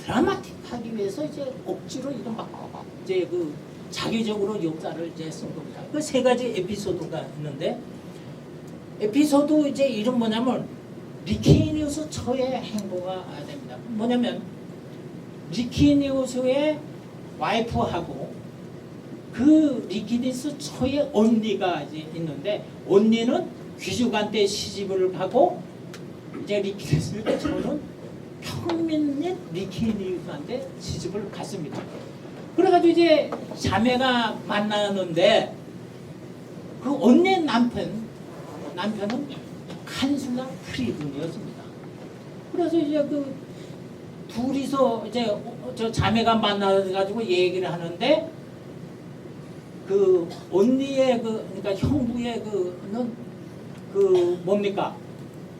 드라마틱하기 위해서 이제 억지로 이런 막 이제 그 자기적으로 역사를 이제 쓴 겁니다. 그 세 가지 에피소드가 있는데 에피소드 이제 이름 뭐냐면 리키니우스 처의 행보가 됩니다. 뭐냐면 리키니우스의 와이프하고 그 리키니우스 처의 언니가 이제 있는데 언니는 귀족한테 시집을 가고 이제 리키니우스 처는 평민인 리키니우스한테 시집을 갔습니다. 그래가지고 이제 자매가 만나는데 그 언니 남편은 칸슐라 프리븐이었습니다. 그래서 이제 그 둘이서 이제 저 자매가 만나가지고 얘기를 하는데 그 언니의 그러니까 형부의 그는 그 뭡니까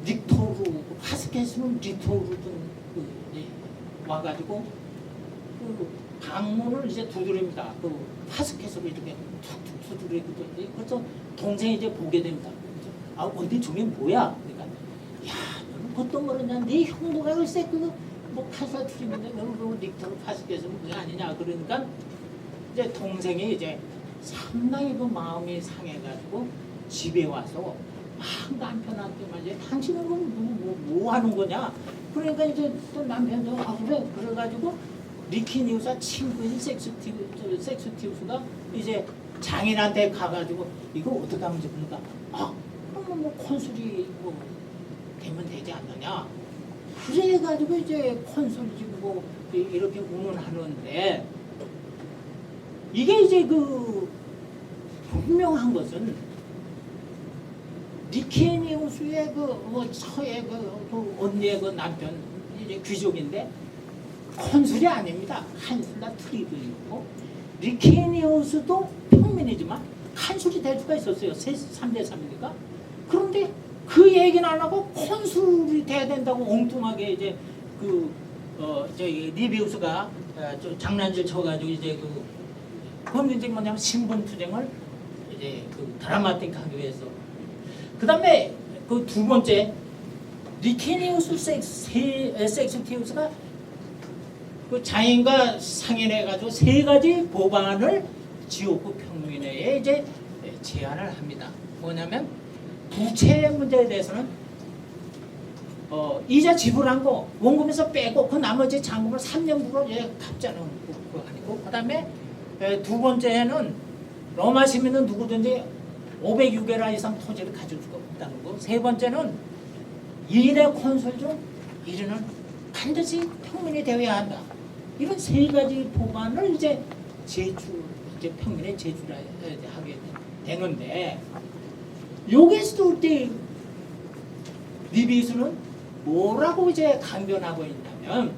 릭토르 파스켓은 릭토르 와가지고 그 방문을 이제 두드립니다. 그 파스켓으로 이렇게 툭툭 두드리고 그래서 동생이 이제 보게 됩니다. 아 언니 저게 뭐야? 그러니까 야 너는 어떤 거냐? 네 형부가 글쎄 그뭐 파스켓 트림인데 너는 그 릭토르 파스켓은 그게 아니냐? 그러니까 이제 동생이 이제 상당히 그 마음이 상해가지고 집에 와서 막 남편한테 말이야 당신은 뭐 하는 거냐? 그러니까 이제 또 남편도 아 그래 그래가지고 리키니우스와 친구인 섹스티우스가 이제 장인한테 가가지고 이거 어떻게 하면 좋습니까? 아 그러면 뭐 콘술이 뭐 되면 되지 않느냐? 그래가지고 이제 콘술이 뭐 이렇게 운운하는데 이게 이제 그 분명한 것은 리키니우스의 그 처의 그 언니의 그 남편 이제 귀족인데 콘술이 아닙니다. 칸슐라 트리븐이고 리키니우스도 평민이지만 칸술이 될 수가 있었어요. 3대 3이니까. 그런데 그 얘기는 안 하고 콘술이 돼야 된다고 엉뚱하게 이제 저희 리비우스가 장난질 쳐가지고 이제 그건 이제 뭐냐면 신분 투쟁을 이제 그 드라마틱하기 위해서. 그 다음에 그 두 번째 리키니우스 섹스티우스가 그 장인과 상인해가지고 세 가지 법안을 지옥구 평민회에 이제 제안을 합니다. 뭐냐면 부채 문제에 대해서는 이자 지불한 거 원금에서 빼고 그 나머지 잔금을 3년부로 갚자는 거 아니고 그 다음에 두 번째는 로마 시민은 누구든지 506회라 이상 토지를 가질 수가 없다는 거. 세 번째는 일의 콘술 중 1위는 반드시 평민이 되어야 한다. 이런 세 가지 법안을 이제 평민에 제출하게 되는데 여기서 올 때 리비우스는 뭐라고 이제 강변하고 있냐면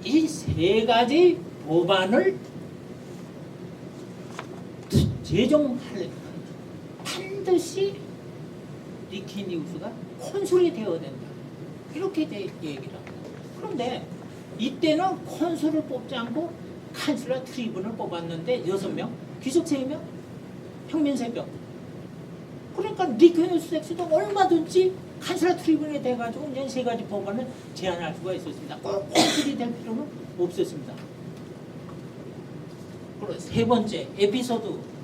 이 세 가지 법안을 제정하려면 반드시 리키니우스가 콘술이 되어야 된다. 이렇게 얘기를 합니다. 그런데 이때는 콘술을 뽑지 않고 칸슐라 트리븐을 뽑았는데 6명, 귀족 3명, 평민 3명. 그러니까 리키니우스 섹스도 얼마든지 칸슐라 트리븐이 돼가지고 이제 세 가지 법안을 제안할 수가 있었습니다. 꼭 콘술이 될 필요는 없었습니다. 그리고 세 번째 에피소드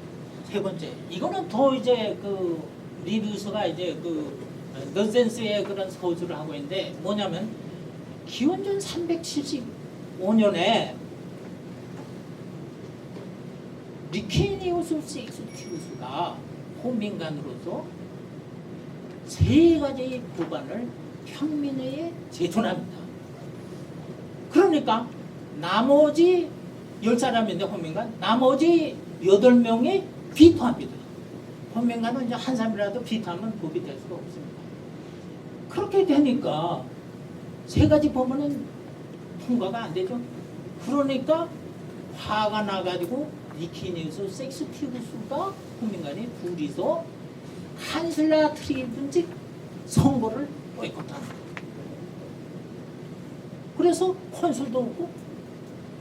세 번째 이거는 더 이제 그 리뷰스가 이제 그 넌센스의 그런 서술을 하고 있는데 뭐냐면 기원전 375년에 리키니우스 섹스티우스가 호민관으로서 세 가지 법안을 평민회에 제출합니다. 그러니까 나머지 10사람인데 호민관 나머지 8명이 비토합니다. 헌민가는 이제 한 사람이라도 비타면 법이 될 수가 없습니다. 그렇게 되니까 세 가지 법원은 통과가 안 되죠. 그러니까 화가 나가지고 니키니우스 섹스티우스가 헌민간이 둘이서 칸슬라 트리븐직 선거를 보이콧하는 거예요. 그래서 콘술도 없고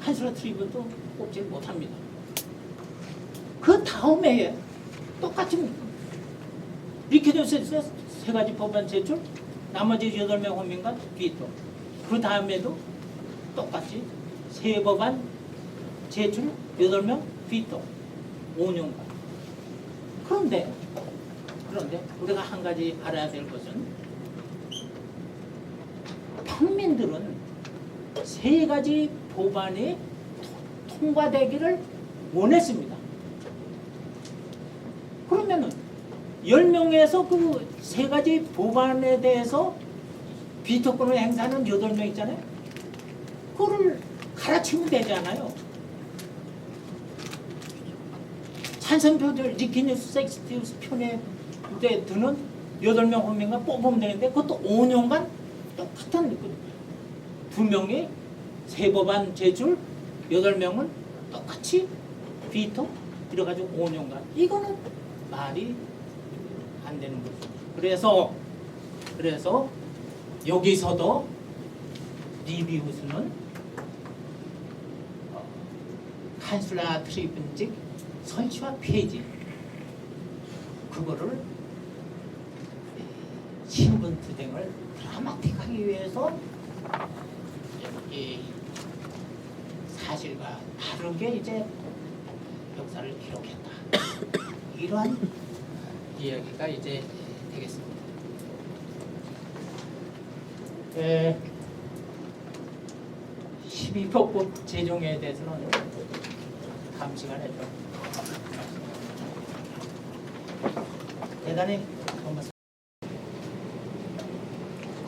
칸슬라 트리븐도 뽑지 못합니다. 그 다음에 똑같이 니키니우스 세 가지 법안 제출, 나머지 8명 헌민간 비토. 그 다음에도 똑같이 세 법안 제출 8명 비토 5년간. 그런데 우리가 한 가지 알아야 될 것은 평민들은 세 가지 법안이 통과되기를 원했습니다. 그러면은 10명에서 그 세 가지 법안에 대해서 비토권을 행사하는 8명 있잖아요. 그거를 갈아치우면 되잖아요. 찬성표들 니키니우스 섹스티우스 편에 드는 8명 헌민간 뽑으면 되는데 그것도 5년간 똑같은 2명이 세 법안 제출 8명은 똑같이 비토 이래가지고 5년간. 이거는 말이 안 되는 거죠. 그래서 여기서도 리비우스는 칸슬라 트리븐직 설치와 폐지 그거를 신분 투쟁을 드라마틱하기 위해서 이 사실과 다르게 이제 역사를 기록했다. 이러한 이야기가 이제 되겠습니다. 12법법 제정에 대해서는 다음 시간에 좀 대단히 고맙습니다.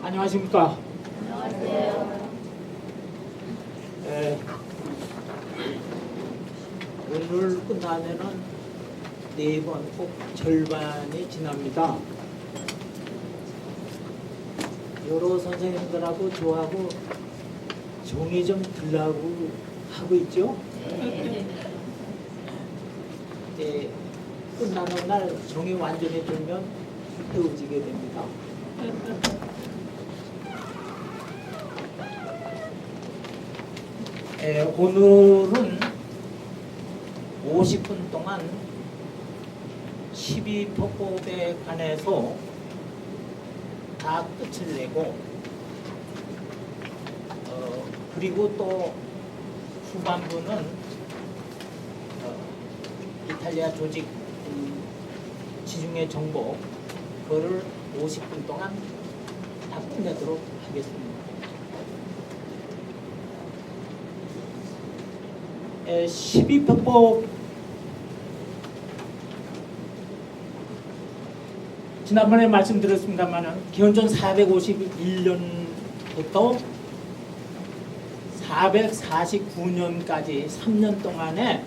안녕하십니까? 안녕하세요. 오늘 끝나면은 4번 꼭 절반이 지납니다. 여러 선생님들하고 저하고 정이 좀 들라고 하고 있죠. 끝나는 날 정이 완전히 들면 헤어지게 됩니다. 오늘은 50분 동안 12법법에 관해서 다 끝을 내고 그리고 또 후반부는 이탈리아 조직 지중해 정복 그거를 50분 동안 다 끝내도록 하겠습니다. 12법법 지난번에 말씀드렸습니다만 기원전 451년부터 449년까지 3년 동안에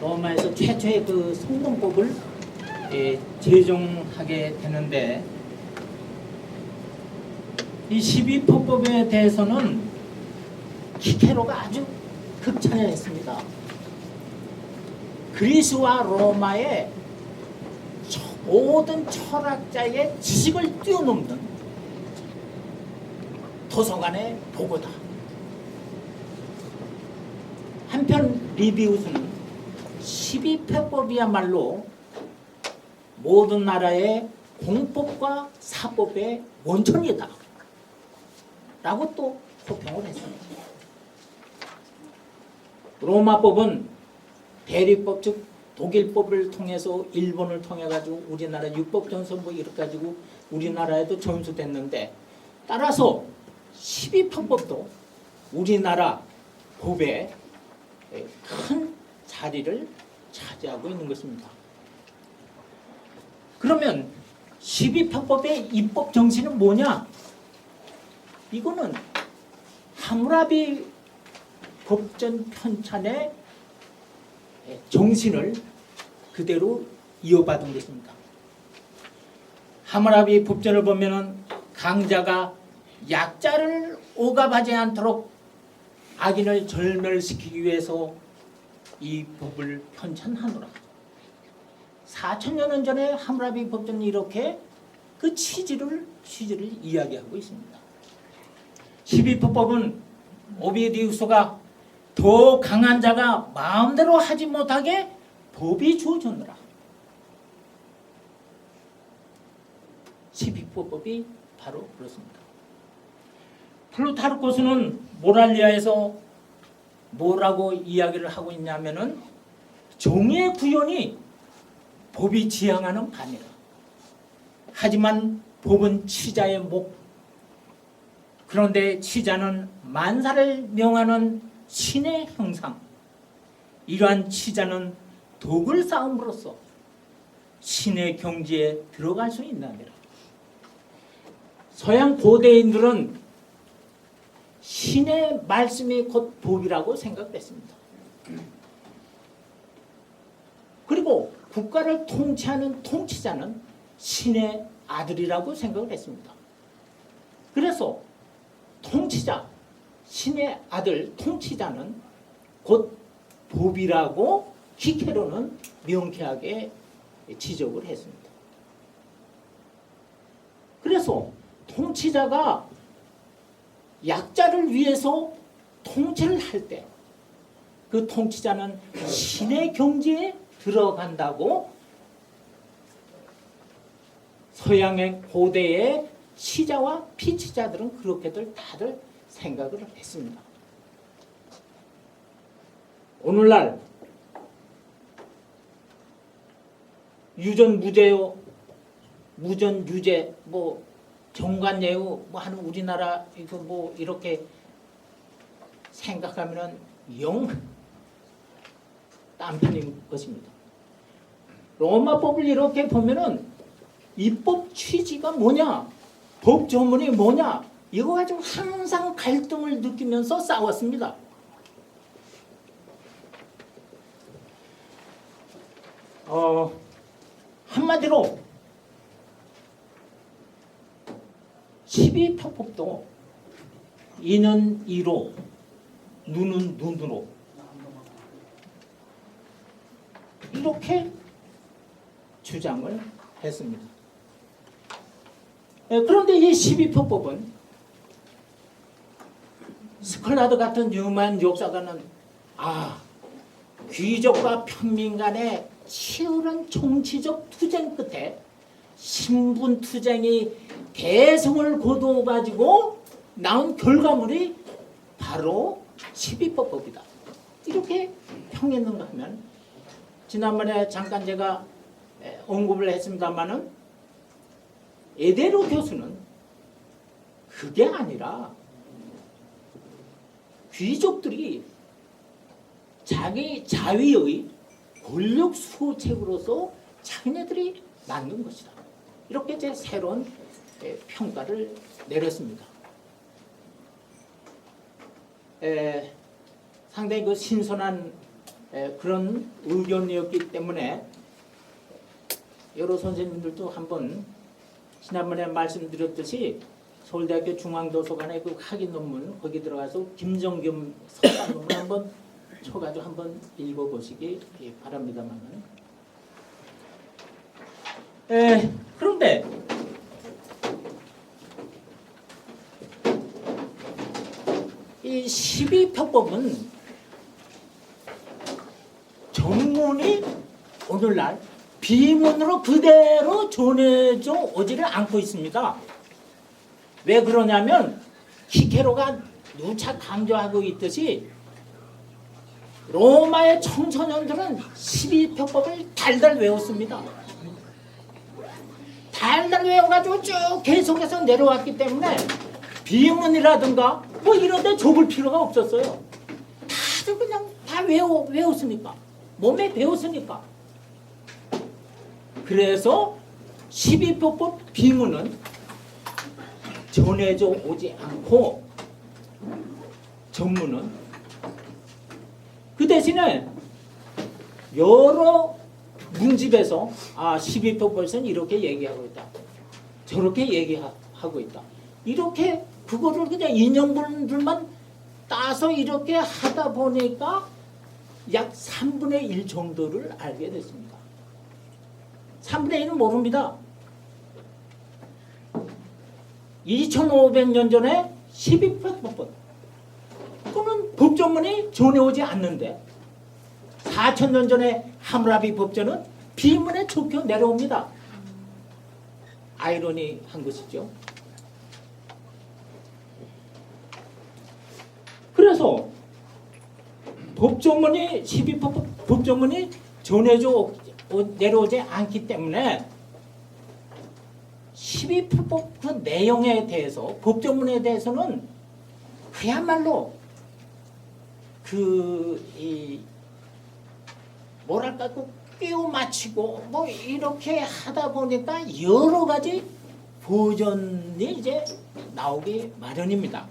로마에서 최초의 그 성공법을 제정하게 되는데 이 12법법에 대해서는 키케로가 아주 극찬했습니다. 그리스와 로마의 모든 철학자의 지식을 뛰어넘는 도서관의 보고다. 한편 리비우스는 12폐법이야말로 모든 나라의 공법과 사법의 원천이다 라고 또 호평을 했습니다. 로마법은 대리법 즉 독일법을 통해서 일본을 통해 가지고 우리나라 율법전선 뭐 이렇게 가지고 우리나라에도 전수됐는데 따라서 12편법도 우리나라 법에 큰 자리를 차지하고 있는 것입니다. 그러면 12편법의 입법 정신은 뭐냐? 이거는 하무라비 법전 편찬의 정신을 그대로 이어받은 것입니다. 하므라비 법전을 보면은 강자가 약자를 억압하지 않도록 악인을 절멸시키기 위해서 이 법을 편찬하노라. 4천여 년 전에 하므라비 법전이 이렇게 그 취지를 이야기하고 있습니다. 12표법은 오비디우스가 더 강한 자가 마음대로 하지 못하게 법이 주어졌노라. 12표법이 바로 그렇습니다. 플루타르코스는 모랄리아에서 뭐라고 이야기를 하고 있냐면은 종의 구현이 법이 지향하는 바니라. 하지만 법은 치자의 목. 그런데 치자는 만사를 명하는 신의 형상. 이러한 치자는 독을 쌓음으로써 신의 경지에 들어갈 수 있나니라. 서양 고대인들은 신의 말씀이 곧 법이라고 생각했습니다. 그리고 국가를 통치하는 통치자는 신의 아들이라고 생각을 했습니다. 그래서 통치자, 신의 아들 통치자는 곧 법이라고 기케로는 명쾌하게 지적을 했습니다. 그래서 통치자가 약자를 위해서 통치를 할 때 그 통치자는 신의 경지에 들어간다고 서양의 고대의 치자와 피치자들은 그렇게들 다들 생각을 했습니다. 오늘날 유전 무죄요, 무전 유죄, 뭐 정관예우 뭐 하는 우리나라 이거 뭐 이렇게 생각하면은 영 딴판인 것입니다. 로마법을 이렇게 보면은 입법 취지가 뭐냐, 법 조문이 뭐냐, 이거 가지고 항상 갈등을 느끼면서 싸웠습니다. 한마디로 12표법도 이는 이로 눈은 눈으로 이렇게 주장을 했습니다. 그런데 이 12표법은 스컬라드 같은 유명한 역사가는 귀족과 평민 간의 치열한 정치적 투쟁 끝에 신분 투쟁이 대성을 거두어가지고 나온 결과물이 바로 12표법이다. 이렇게 평했는가 하면 지난번에 잠깐 제가 언급을 했습니다마는 에데로 교수는 그게 아니라 귀족들이 자기 자위의 권력 수호책으로서 자기네들이 만든 것이다. 이렇게 제 새로운 평가를 내렸습니다. 상당히 그 신선한 그런 의견이었기 때문에 여러 선생님들도 한번 지난번에 말씀드렸듯이 서울대학교 중앙도서관의 그 학위 논문 거기 들어가서 김정겸 석사 논문 한번 쳐가지고 한번 읽어보시기 바랍니다만. 그런데 이 12표법은 전문이 오늘날 비문으로 그대로 전해져 오지를 않고 있습니다. 왜 그러냐면 키케로가 누차 강조하고 있듯이 로마의 청소년들은 12표법을 달달 외웠습니다. 달달 외워가지고 쭉 계속해서 내려왔기 때문에 비문이라든가 뭐 이런 데 좁을 필요가 없었어요. 다들 그냥 다 외웠으니까. 몸에 배웠으니까. 그래서 12표법 비문은 전해져 오지 않고 전문은 그 대신에 여러 문집에서 12%는 이렇게 얘기하고 있다. 저렇게 얘기하고 있다. 이렇게 그거를 그냥 인용분들만 따서 이렇게 하다 보니까 약 3분의 1 정도를 알게 됐습니다. 3분의 1은 모릅니다. 2500년 전에 12%법. 그거는 법조문이 전해오지 않는데 4000년 전에 하무라비 법전은 비문에 적혀 내려옵니다. 아이러니한 것이죠. 그래서 법조문이 12% 법조문이 전해져 내려오지 않기 때문에 12% 그 내용에 대해서 법조문에 대해서는 그야말로 뭐랄까 끼워 맞추고 뭐 이렇게 하다 보니까 여러 가지 버전이 이제 나오기 마련입니다.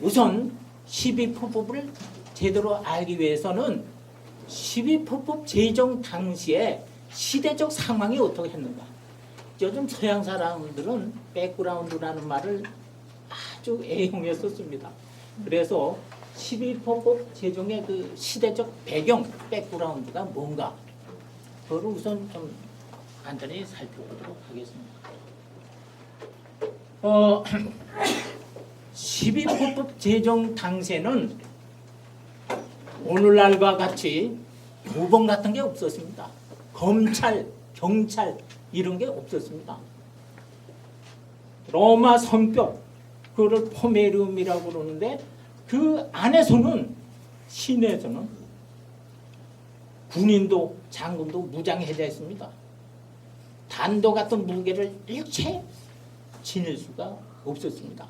우선 12포법을 제대로 알기 위해서는 12포법 제정 당시에 시대적 상황이 어떻게 했는가. 요즘 서양 사람들은 백그라운드라는 말을 아주 애용했었습니다. 그래서 12포법 제정의 그 시대적 배경, 백그라운드가 뭔가 그걸 우선 좀 간단히 살펴보도록 하겠습니다. 12포법 제정 당시에는 오늘날과 같이 도범 같은 게 없었습니다. 검찰, 경찰 이런 게 없었습니다. 로마 성벽, 그거를 포메리움이라고 그러는데 그 안에서는 시내에서는 군인도 장군도 무장해제 했습니다. 단도 같은 무게를 일체 지닐 수가 없었습니다.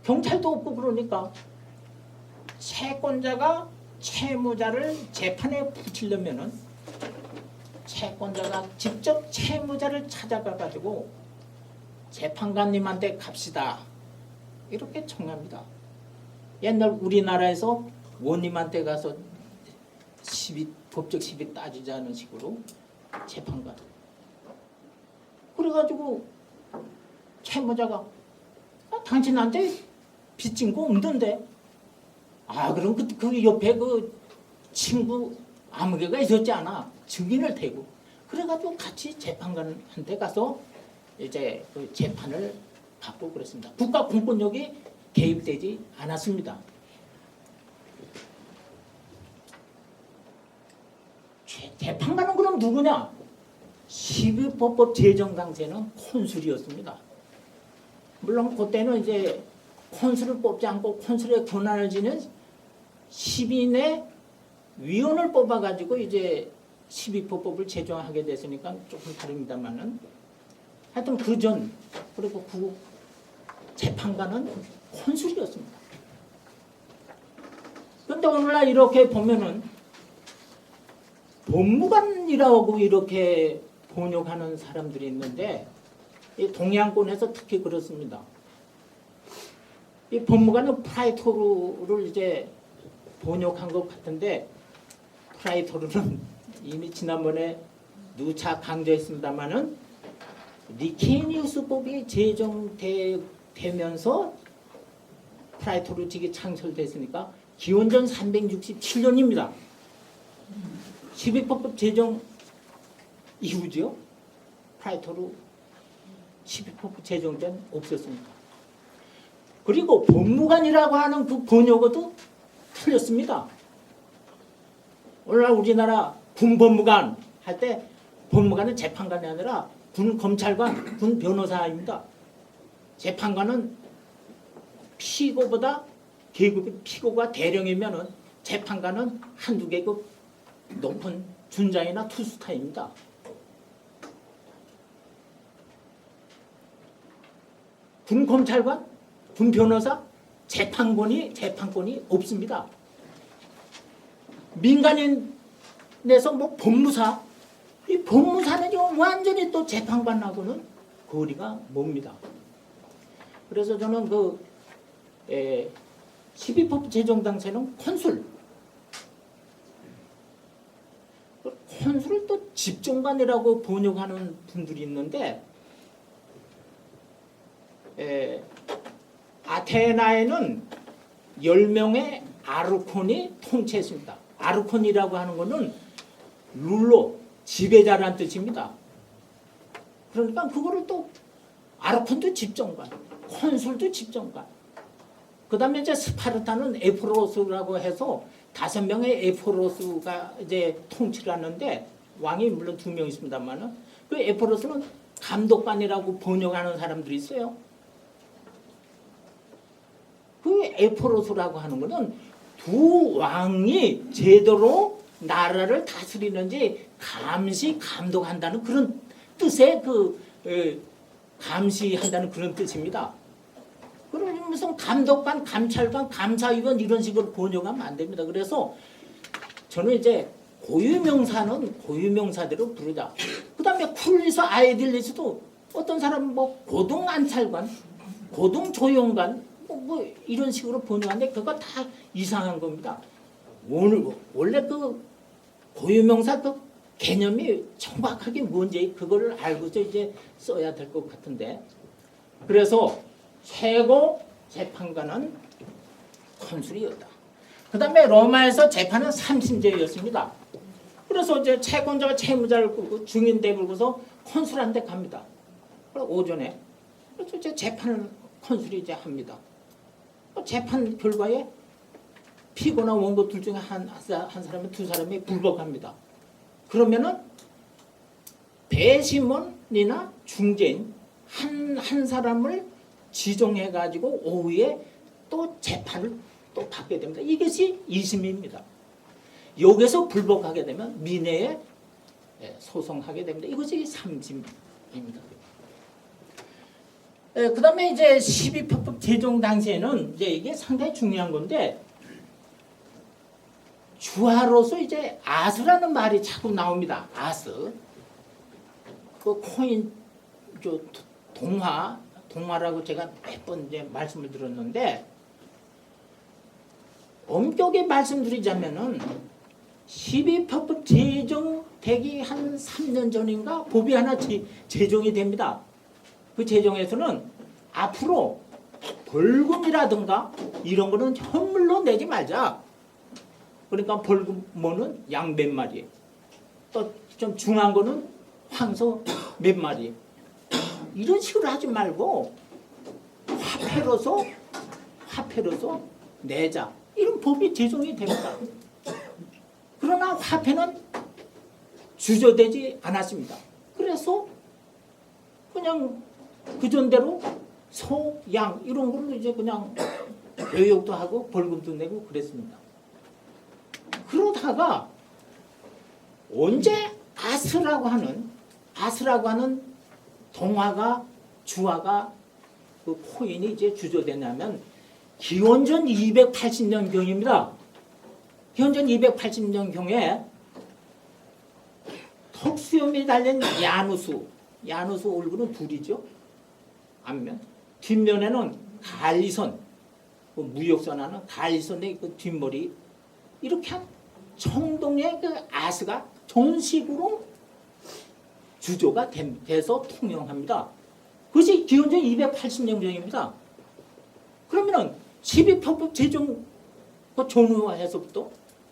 경찰도 없고 그러니까 채권자가 채무자를 재판에 붙이려면은 채권자가 직접 채무자를 찾아가 가지고 재판관님한테 갑시다 이렇게 청합니다. 옛날 우리나라에서 원님한테 가서 법적 시비 따지자는 식으로 재판관. 그래가지고 채무자가 당신한테 빚진 거 없는데 그럼 그 옆에 그 친구 아무개가 있었지 않아. 증인을 대고 그래가지고 같이 재판관한테 가서 이제 그 재판을 받고 그랬습니다. 국가 공권력이 개입되지 않았습니다. 재판관은 그럼 누구냐? 12포법 제정 당시에는 콘술이었습니다. 물론 그때는 이제 콘술을 뽑지 않고 콘술의 권한을 지닌 10인의 위원을 뽑아가지고 이제 12포법을 제정하게 됐으니까 조금 다릅니다만은 하여튼 그전 그리고 그 재판관은 콘술이었습니다. 그런데 오늘날 이렇게 보면은 법무관이라고 이렇게 번역하는 사람들이 있는데 이 동양권에서 특히 그렇습니다. 이 법무관은 프라이토르를 이제 번역한 것 같은데 프라이토르는 이미 지난번에 누차 강조했습니다마는 니케니우스법이 제정되면서 프라이토르직이 창설됐으니까 기원전 367년입니다. 12포법 제정 이후죠. 프라이토르 12포법 제정 때는 없었습니다. 그리고 법무관이라고 하는 그 번역어도 틀렸습니다. 오늘날 우리나라 군법무관 할 때 법무관은 재판관이 아니라 군 검찰관, 군 변호사입니다. 재판관은 피고보다 계급이 피고가 대령이면은 재판관은 한두 계급 높은 준장이나 투스타입니다. 군 검찰관, 군 변호사, 재판권이 없습니다. 민간인에서 뭐 법무사, 이 법무사는 완전히 또 재판관하고는 거리가 멉니다. 그래서 저는 12법 제정당시에는 콘술. 콘술을 또 집정관이라고 번역하는 분들이 있는데 아테나에는 10명의 아르콘이 통치했습니다. 아르콘이라고 하는 것은 룰로 지배자라는 뜻입니다. 그러니까 그거를 또 아르콘도 집정관, 콘술도 집정관. 그 다음에 이제 스파르타는 에포로스라고 해서 5명의 에포로스가 이제 통치를 하는데 왕이 물론 2명 있습니다만은 그 에포로스는 감독관이라고 번역하는 사람들이 있어요. 그 에포로스라고 하는 것은 두 왕이 제대로 나라를 다스리는지 감시 감독한다는 그런 뜻의 감시한다는 그런 뜻입니다. 그러면 무슨 감독관, 감찰관, 감사위원 이런 식으로 번역하면 안 됩니다. 그래서 저는 이제 고유명사는 고유명사대로 부르자. 그 다음에 쿨리스 아이딜리스도 어떤 사람은 뭐 고동안찰관, 고동조용관 뭐 이런 식으로 번역하는데 그거 다 이상한 겁니다. 원래 그 고유명사 그 개념이 정확하게 뭔지 그거를 알고서 이제 써야 될 것 같은데 그래서 최고 재판관은 콘술이었다. 그 다음에 로마에서 재판은 삼심제였습니다. 그래서 이제 채권자와 채무자를 끌고 증인 대불고서 콘술한테 갑니다. 오전에 그래서 이제 재판을 콘술이 이제 합니다. 재판 결과에 피고나 원고 둘 중에 한 사람이 두 사람이 불복합니다. 그러면은 배심원이나 중재인 한 사람을 지정해 가지고 오후에 또 재판을 또 받게 됩니다. 이것이 2심입니다. 여기서 불복하게 되면 민회에 소송하게 됩니다. 이것이 3심입니다. 그 다음에 이제 12편법 제정 당시에는 이제 이게 상당히 중요한 건데 주화로서 이제 아스라는 말이 자꾸 나옵니다. 아스. 그 코인 동화라고 제가 몇 번 이제 말씀을 드렸는데 엄격히 말씀드리자면은 12편법 제정되기 한 3년 전인가 법이 하나 제정이 됩니다. 그 제정에서는 앞으로 벌금이라든가 이런 거는 현물로 내지 말자. 그러니까 벌금은 양 몇 마리, 또 좀 중요한 거는 황소 몇 마리 이런 식으로 하지 말고 화폐로서 내자 이런 법이 제정이 됩니다. 그러나 화폐는 주저되지 않았습니다. 그래서 그냥 그전대로 소, 양 이런 걸로 이제 그냥 교육도 하고 벌금도 내고 그랬습니다. 그러다가 언제 아스라고 하는 동화가 주화가 그 코인이 이제 주저되냐면 기원전 280년경입니다. 기원전 280년경에 턱수염이 달린 야누스 얼굴은 둘이죠. 앞면 뒷면에는 갈리선 그 무역선하는 갈리선의 그 뒷머리 이렇게 한 청동의 그 아스가 정식으로 주조가 돼서 통용합니다. 그것이 기원전 280년경입니다. 그러면은 12편법 제정 전후해서부터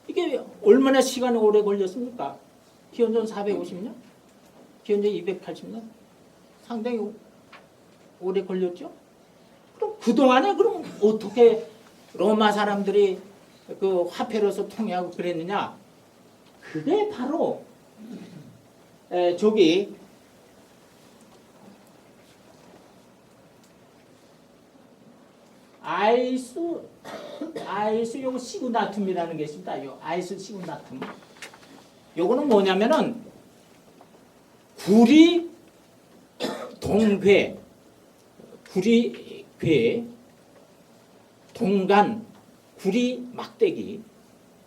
이게 얼마나 시간이 오래 걸렸습니까? 기원전 450년? 기원전 280년? 상당히 오래 걸렸죠? 그럼 그동안에 그럼 어떻게 로마 사람들이 그 화폐로서 통일하고 그랬느냐? 그게 바로 저기 아이스 요거 시구나툼이라는 게 있습니다. 요 아이스 시구나툼. 요거는 뭐냐면은 구리 동괴, 동간, 구리 막대기,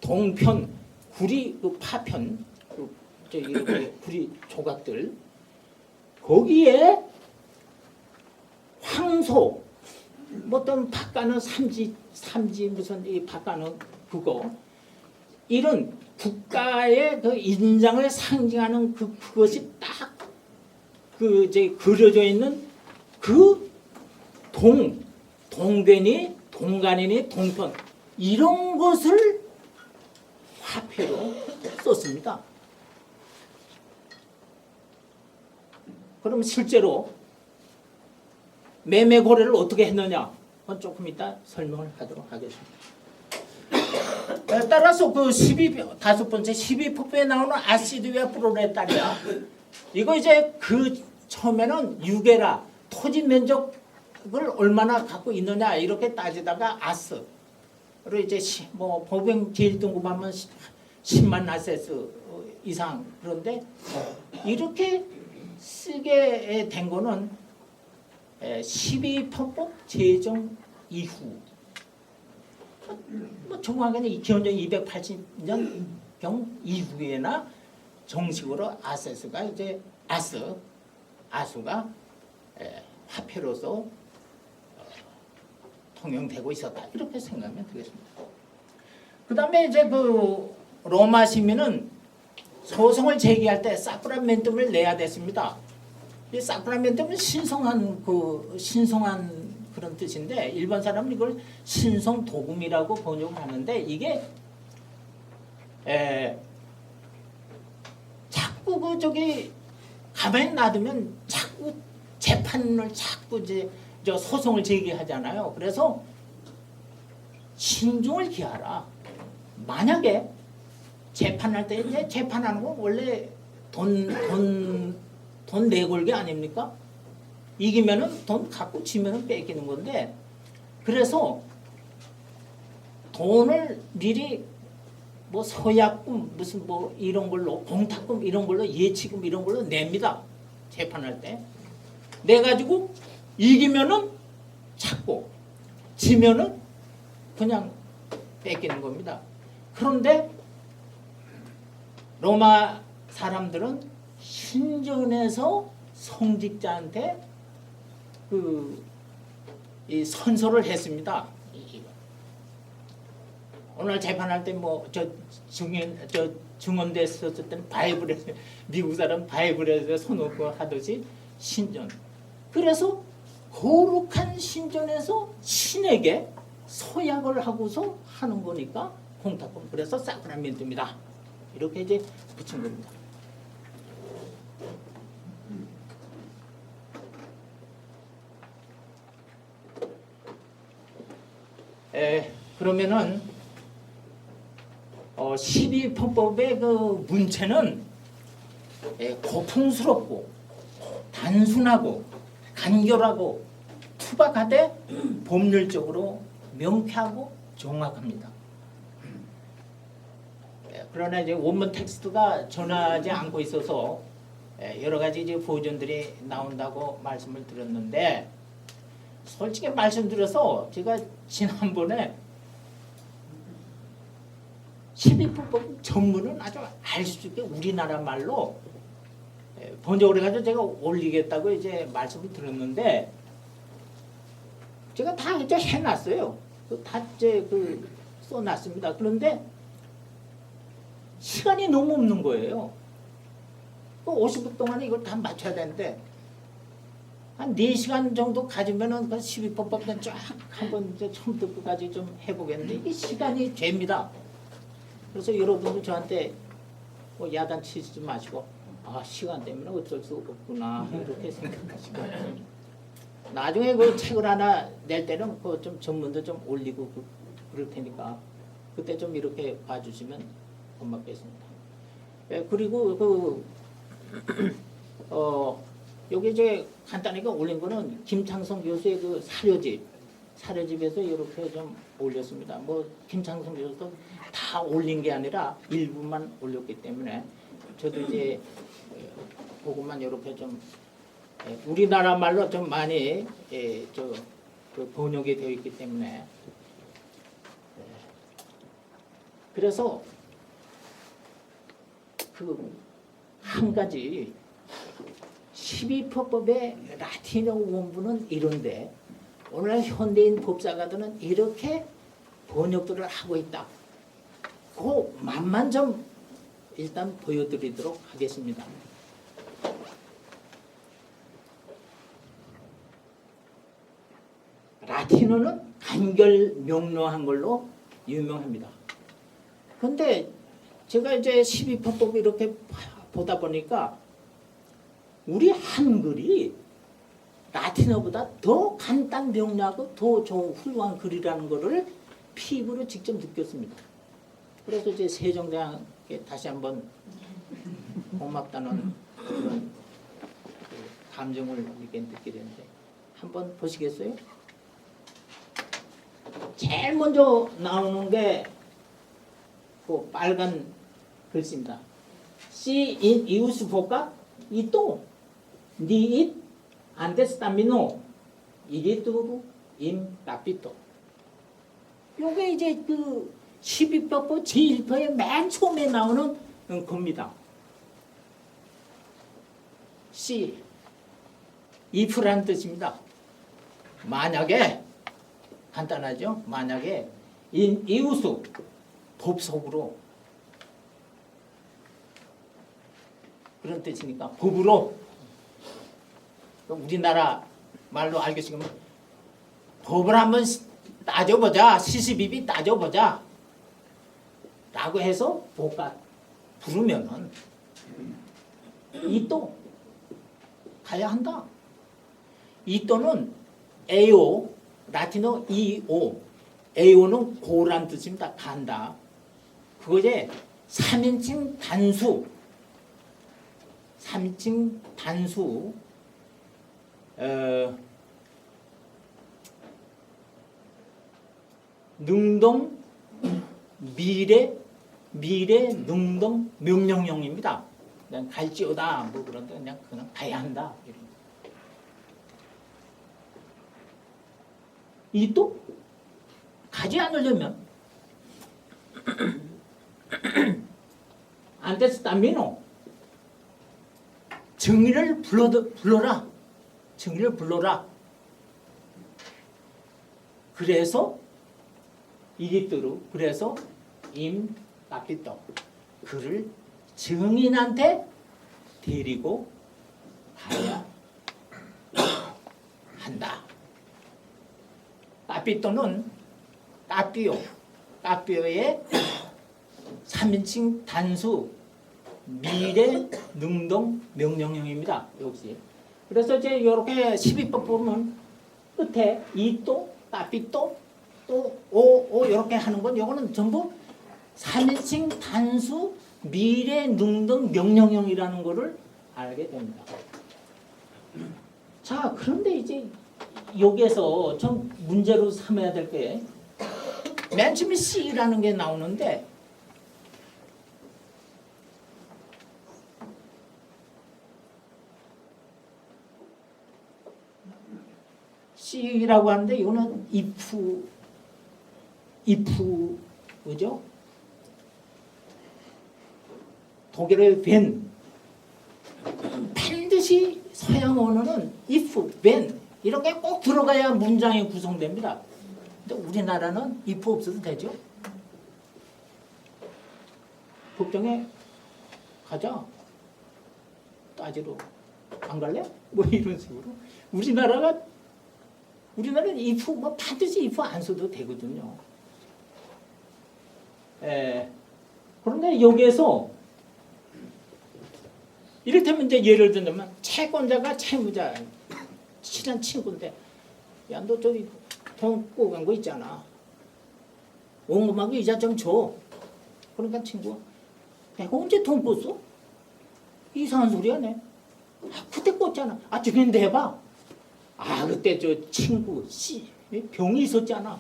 동편, 구리 그 파편, 구리 조각들 거기에 황소 뭐 어떤 바가는 삼지 무슨 이 바가는 그거 이런 국가의 그 인장을 상징하는 그것이 딱 그 이제 그려져 있는 그 동변이 동간이니 동편 이런 것을 화폐로 썼습니다. 그럼 실제로 매매 거래를 어떻게 했느냐? 그건 조금 이따 설명을 하도록 하겠습니다. 따라서 그 다섯 번째 12포표에 나오는 아시드와 프로레타리아 이거 이제 그 처음에는 유게라 토지 면적을 얼마나 갖고 있느냐 이렇게 따지다가 아스로 이제 뭐 보병 제일 등급하면 10만 아세스 이상 그런데 이렇게 쓰게 된 거는 12편법 제정 이후 뭐 정확하게는 기원전 280년경 이후에나 정식으로 아세스가 이제 아수가 화폐로서 통용되고 있었다 이렇게 생각하면 되겠습니다. 그 다음에 이제 그 로마 시민은 소송을 제기할 때 사크라멘tum을 내야 됐습니다. 이 사크라멘tum은 신성한 그런 뜻인데 일반 사람은 이걸 신성 도금이라고 번역을 하는데 이게 자꾸 그 저기 가만히 놔두면 자꾸 재판을 자꾸 이제 저 소송을 제기하잖아요. 그래서 신중을 기하라. 만약에 재판할 때 이제 재판하는 건 원래 돈 내걸기 아닙니까? 이기면은 돈 갖고 지면은 뺏기는 건데 그래서 돈을 미리 뭐 서약금 무슨 뭐 이런 걸로 공탁금 이런 걸로 예치금 이런 걸로 냅니다. 재판할 때 내 가지고 이기면은 찾고 지면은 그냥 뺏기는 겁니다. 그런데 로마 사람들은 신전에서 성직자한테 이 선서를 했습니다. 오늘 재판할 때 뭐 증언대 썼을 때는 바이블에 미국 사람 바이블에서 손놓고 하듯이 신전. 그래서 거룩한 신전에서 신에게 서약을 하고서 하는 거니까 공탁금. 그래서 사크라멘트입니다. 이렇게 이제 붙인 겁니다. 그러면은 12편법의 그 문체는 고풍스럽고 단순하고 간결하고 투박하되 법률적으로 명쾌하고 정확합니다. 그러나 이제 원문 텍스트가 전하지 않고 있어서 여러 가지 이제 보존들이 나온다고 말씀을 드렸는데 솔직히 말씀드려서 제가 지난번에 12편법 전문은 아주 알 수 있게 우리나라 말로 번역을 해가지고 제가 올리겠다고 이제 말씀을 드렸는데 제가 다 이제 해놨어요. 다 이제 써놨습니다. 그런데 시간이 너무 없는 거예요. 50분 동안에 이걸 다 맞춰야 되는데 한 4시간 정도 가지면은 그 12편법은 쫙 한번 이제 처음부터 끝까지 좀 해보겠는데 이게 시간이 죄입니다. 그래서 여러분도 저한테 뭐 야단치지 마시고 시간 때문에 어쩔 수 없구나 이렇게 생각하시고 나중에 그 책을 하나 낼 때는 그 좀 전문도 좀 올리고 그럴 테니까 그때 좀 이렇게 봐주시면 고맙겠습니다. 그리고 여기 이제 간단하게 올린 거는 김창성 교수의 그 사료집에서 이렇게 좀 올렸습니다. 뭐 김창성 교수도 다 올린 게 아니라 일부만 올렸기 때문에 저도 이제 그것만 이렇게 좀 우리나라 말로 좀 많이 번역이 되어 있기 때문에 그래서 한 가지 12편법의 라틴어 원문은 이런데 오늘날 현대인 법사가들은 이렇게 번역들을 하고 있다. 그 맛만 좀 일단 보여드리도록 하겠습니다. 라틴어는 간결명료한 걸로 유명합니다. 근데 제가 이제 12파법 이렇게 보다 보니까 우리 한글이 라틴어보다 더 간단 명료하고 더 좋은 훌륭한 글이라는 것을 피부로 직접 느꼈습니다. 그래서 이제 세종대왕께 다시 한번 고맙다는 그런 감정을 이렇게 느끼게 되는데 한번 보시겠어요? 제일 먼저 나오는 게 그 빨간 글씨입니다. Si in ius vocat ito ni it antes tamino 이리뚜루 임 나피토. 요게 이제 그 12법 제1표의 맨 처음에 나오는 겁니다. Si if라는 뜻입니다. 만약에 간단하죠? 만약에 in ius 법속으로 그런 뜻이니까 법으로 우리나라 말로 알겠으면 법을 한번 따져보자 시시비비 따져보자 라고 해서 복가 부르면은 이또 가야 한다. 이또는 에오 라틴어 이오 에오는 고란 뜻입니다. 간다. 그거제 3인칭 단수 3인칭 단수 능동 미래 능동 명령형입니다. 그냥 갈지어다 뭐 그런데 그냥 가야 한다. 이 또 가지 않으려면 안데스 담미노 정의를 불러라. 정의를 불러라. 그래서 이리뚜루 그래서 임 나피토 그를 증인한테 데리고 가야 한다. 나피토는 따삐오의 3인칭 단수 미래 능동 명령형입니다. 역시. 그래서 이제 이렇게 12법 보면 끝에 이또 따삐또 또 오 이렇게 하는 건 이거는 전부 3인칭 단수 미래 능동 명령형이라는 거를 알게 됩니다. 자, 그런데 이제 여기에서 좀 문제로 삼아야 될 게 맨 처음에 C라는 게 나오는데 C라고 하는데 이거는 if죠? 독일어의 when 반드시 서양 언어는 if, when 이렇게 꼭 들어가야 문장이 구성됩니다. 근데 우리나라는 if 없어도 되죠? 법정에 가자. 따지러 안 갈래? 뭐 이런 식으로. 우리나라는 if 뭐 반드시 if 안 써도 되거든요. 그런데 여기에서 이를테면 이제 예를 들면 채권자가 채무자 친한 친구인데 야 너 저기 돈 꼬간 거 있잖아. 원금하고 이자 좀 줘. 그러니까 친구가 내가 언제 돈 꿨어? 이상한 소리야 내. 그때 꿨잖아. 주긴 내봐. 그때 저 친구 씨 병이 있었잖아.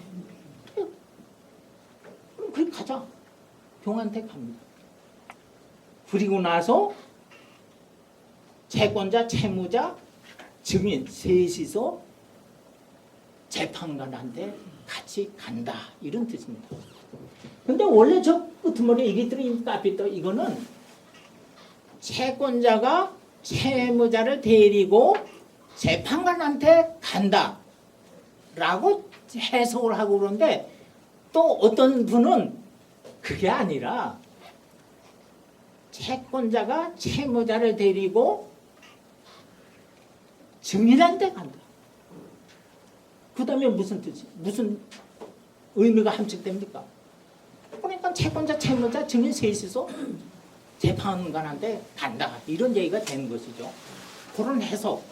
그럼 그래 가자. 병한테 갑니다. 그리고 나서 채권자, 채무자, 증인 셋이서 재판관한테 같이 간다 이런 뜻입니다. 근데 원래 저 끄트머리 이리들이 따삐떠 이거는 채권자가 채무자를 데리고 재판관한테 간다 라고 해석을 하고 그러는데 또 어떤 분은 그게 아니라 채권자가 채무자를 데리고 증인한 데 간다. 그 다음에 무슨 뜻이, 무슨 의미가 함축됩니까? 그러니까 채권자, 채무자, 증인 셋이서 재판관한테 간다. 이런 얘기가 되는 것이죠. 그런 해석.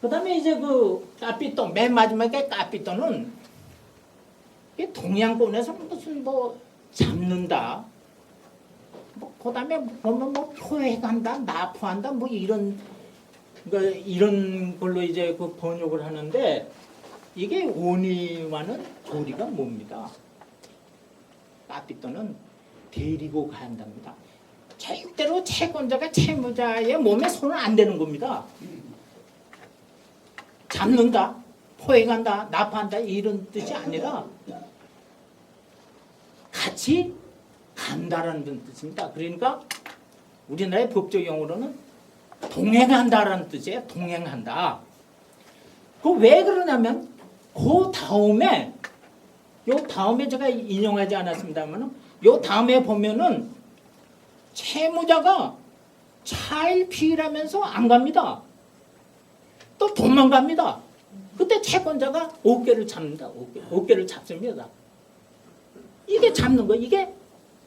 그 다음에 이제 그 까삐또, 맨 마지막에 까삐또는 동양권에서는 무슨 뭐 잡는다. 뭐 그 다음에 보면 뭐 포획한다, 납포한다, 뭐 이런 걸로 이제 그 번역을 하는데 이게 원의와는 조리가 뭡니다. 까삐또는 데리고 간답니다. 절대로 채권자가 채무자의 몸에 손을 안 대는 겁니다. 잡는다, 포획한다, 납한다 이런 뜻이 아니라 같이 간다라는 뜻입니다. 그러니까 우리나라의 법적 용어로는 동행한다라는 뜻이에요. 동행한다. 그 왜 그러냐면 그 다음에 요 다음에 제가 인용하지 않았습니다만 요 다음에 보면은 채무자가 차일 피일하면서 안 갑니다. 또 도망갑니다. 그때 채권자가 어깨를 잡는다. 어깨를 잡습니다. 이게 잡는 거, 이게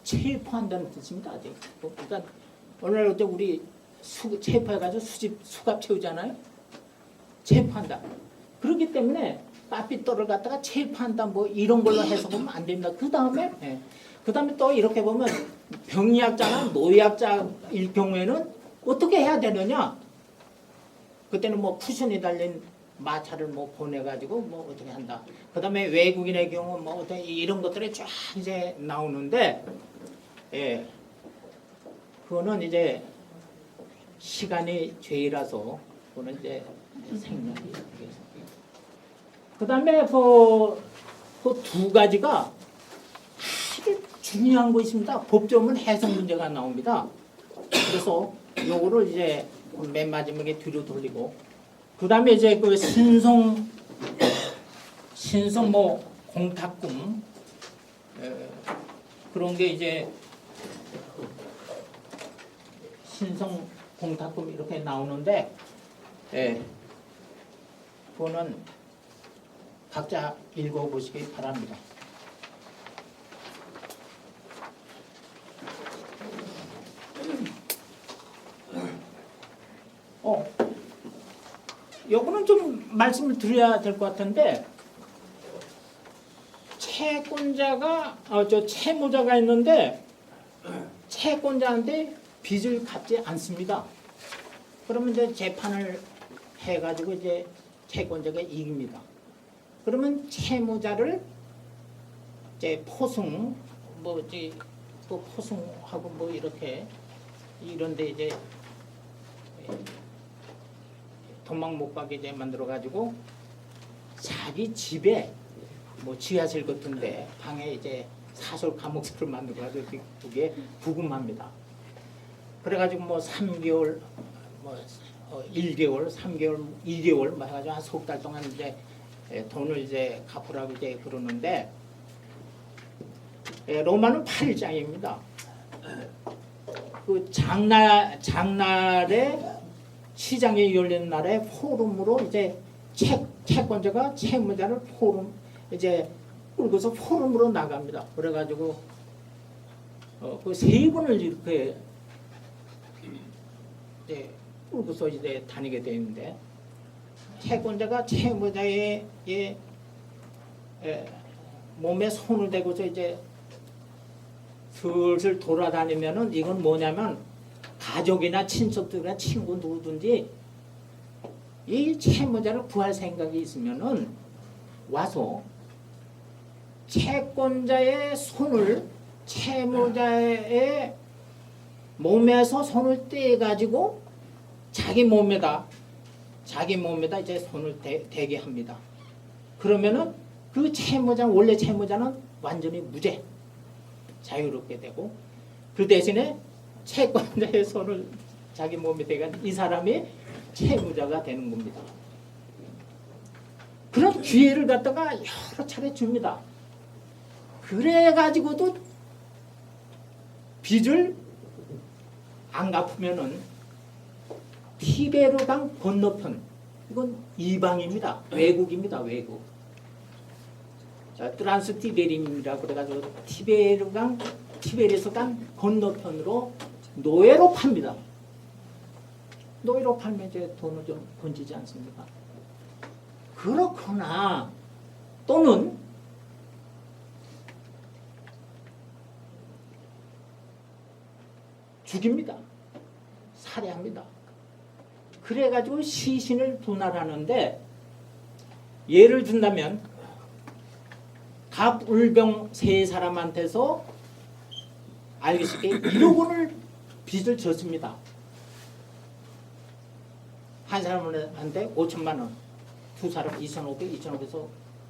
체포한다는 뜻입니다. 그러니까 오늘 어때 우리 체포해가지고 수갑 채우잖아요. 체포한다. 그렇기 때문에 까삐또를 갖다가 체포한다 뭐 이런 걸로 해석하면 안 됩니다. 그 다음에 또 이렇게 보면 병리학자나 노예학자일 경우에는 어떻게 해야 되느냐? 그때는 뭐 쿠션이 달린 마차를 뭐 보내가지고 뭐 어떻게 한다. 그 다음에 외국인의 경우 뭐 어떻게 이런 것들이 쫙 이제 나오는데, 예, 그거는 이제 시간이 죄라서 그거는 이제 생략이 되겠습니다. 그 다음에 그 두 가지가 아주 중요한 거 있습니다. 법조문 해석 문제가 나옵니다. 그래서 요거를 이제 맨 마지막에 뒤로 돌리고, 그 다음에 이제 그 신성 뭐 공탁금 그런 게 이제 신성 공탁금 이렇게 나오는데, 그거는 각자 읽어보시기 바랍니다. 요거는 좀 말씀을 드려야 될 것 같은데, 채무자가 있는데 채권자한테 빚을 갚지 않습니다. 그러면 이제 재판을 해가지고 이제 채권자가 이깁니다. 그러면 채무자를 이제 포승, 또 포승하고 뭐 이렇게 이런데 이제 도망 못 가게 이제 만들어 가지고 자기 집에 뭐 지하실 같은데 방에 이제 사설 감옥소를 만들어 가지고 그게 부금합니다. 그래가지고 뭐 3개월, 뭐 1개월, 3개월, 2개월 뭐 해가지고 한 석 달 동안 이제 돈을 이제 갚으라고 이제 그러는데, 로마는 8장입니다. 그 장날에 시장이 열리는 날에 포럼으로 이제 채권자가 채무자를 이제 끌고서 포럼으로 나갑니다. 그래가지고 그 세 번을 이렇게 이제 끌고서 이제 다니게 되는데, 채권자가 채무자의 몸에 손을 대고서 이제 슬슬 돌아다니면은 이건 뭐냐면 가족이나 친척들이나 친구 누구든지 이 채무자를 구할 생각이 있으면은 와서 채권자의 손을 채무자의 몸에서 손을 떼가지고 자기 몸에다 이제 손을 대게 합니다. 그러면은 그 원래 채무자는 완전히 무죄, 자유롭게 되고, 그 대신에 채권자의 손을 자기 몸에 대가 이 사람이 채무자가 되는 겁니다. 그런 기회를 갖다가 여러 차례 줍니다. 그래가지고도 빚을 안 갚으면은 티베르강 건너편, 이건 이방입니다. 외국입니다. 외국. 자, 트란스티베림이라 그래가지고 티베르에서 간 건너편으로 노예로 팝니다. 노예로 팔면 이제 돈을 좀 번지지 않습니까? 그렇거나 또는 죽입니다. 살해합니다. 그래가지고 시신을 분할하는데 예를 든다면 갑울병 세 사람한테서 알기 쉽게 1억 원을 빚을 졌습니다. 한 사람한테 5천만 원, 두 사람 2,500, 2,500에서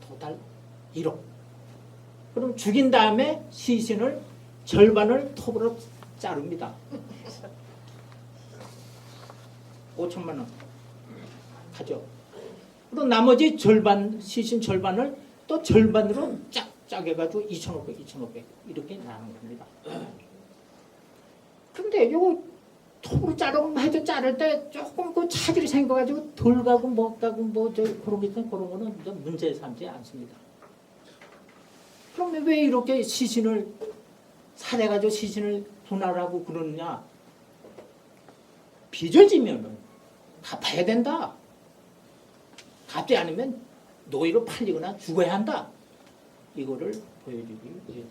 토탈 1억. 그럼 죽인 다음에 시신을 절반을 톱으로 자릅니다. 5천만 원 하죠. 그리고 나머지 절반, 시신 절반을 또 절반으로 짝 해가지고 2,500, 2,500 이렇게 나눈 겁니다. 근데 요거 톱으로 자르고 해도 자를 때 조금 그 차질이 생겨가지고 덜 가고 못 가고 뭐 저 그런 게 있던 그런 거는 문제 삼지 않습니다. 그러면 왜 이렇게 시신을 살해가지고 시신을 분할하고 그러느냐? 빚을 지면은 갚아야 된다. 갚지 않으면 노예로 팔리거나 죽어야 한다. 이거를 보여주기 위해서.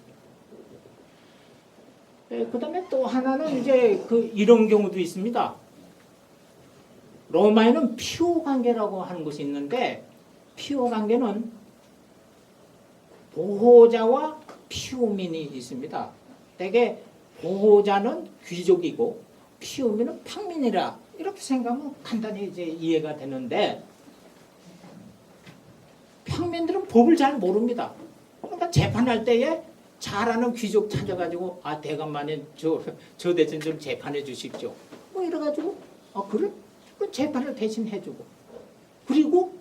그 다음에 또 하나는 이제 이런 경우도 있습니다. 로마에는 피오 관계라고 하는 것이 있는데, 피오 관계는 보호자와 피오민이 있습니다. 대개 보호자는 귀족이고 피오민은 평민이라 이렇게 생각하면 간단히 이제 이해가 되는데, 평민들은 법을 잘 모릅니다. 그러니까 재판할 때에 잘하는 귀족 찾아가지고 대감만에 저 대신 좀 재판해 주십시오. 뭐 이래가지고 그래? 그 재판을 대신 해주고, 그리고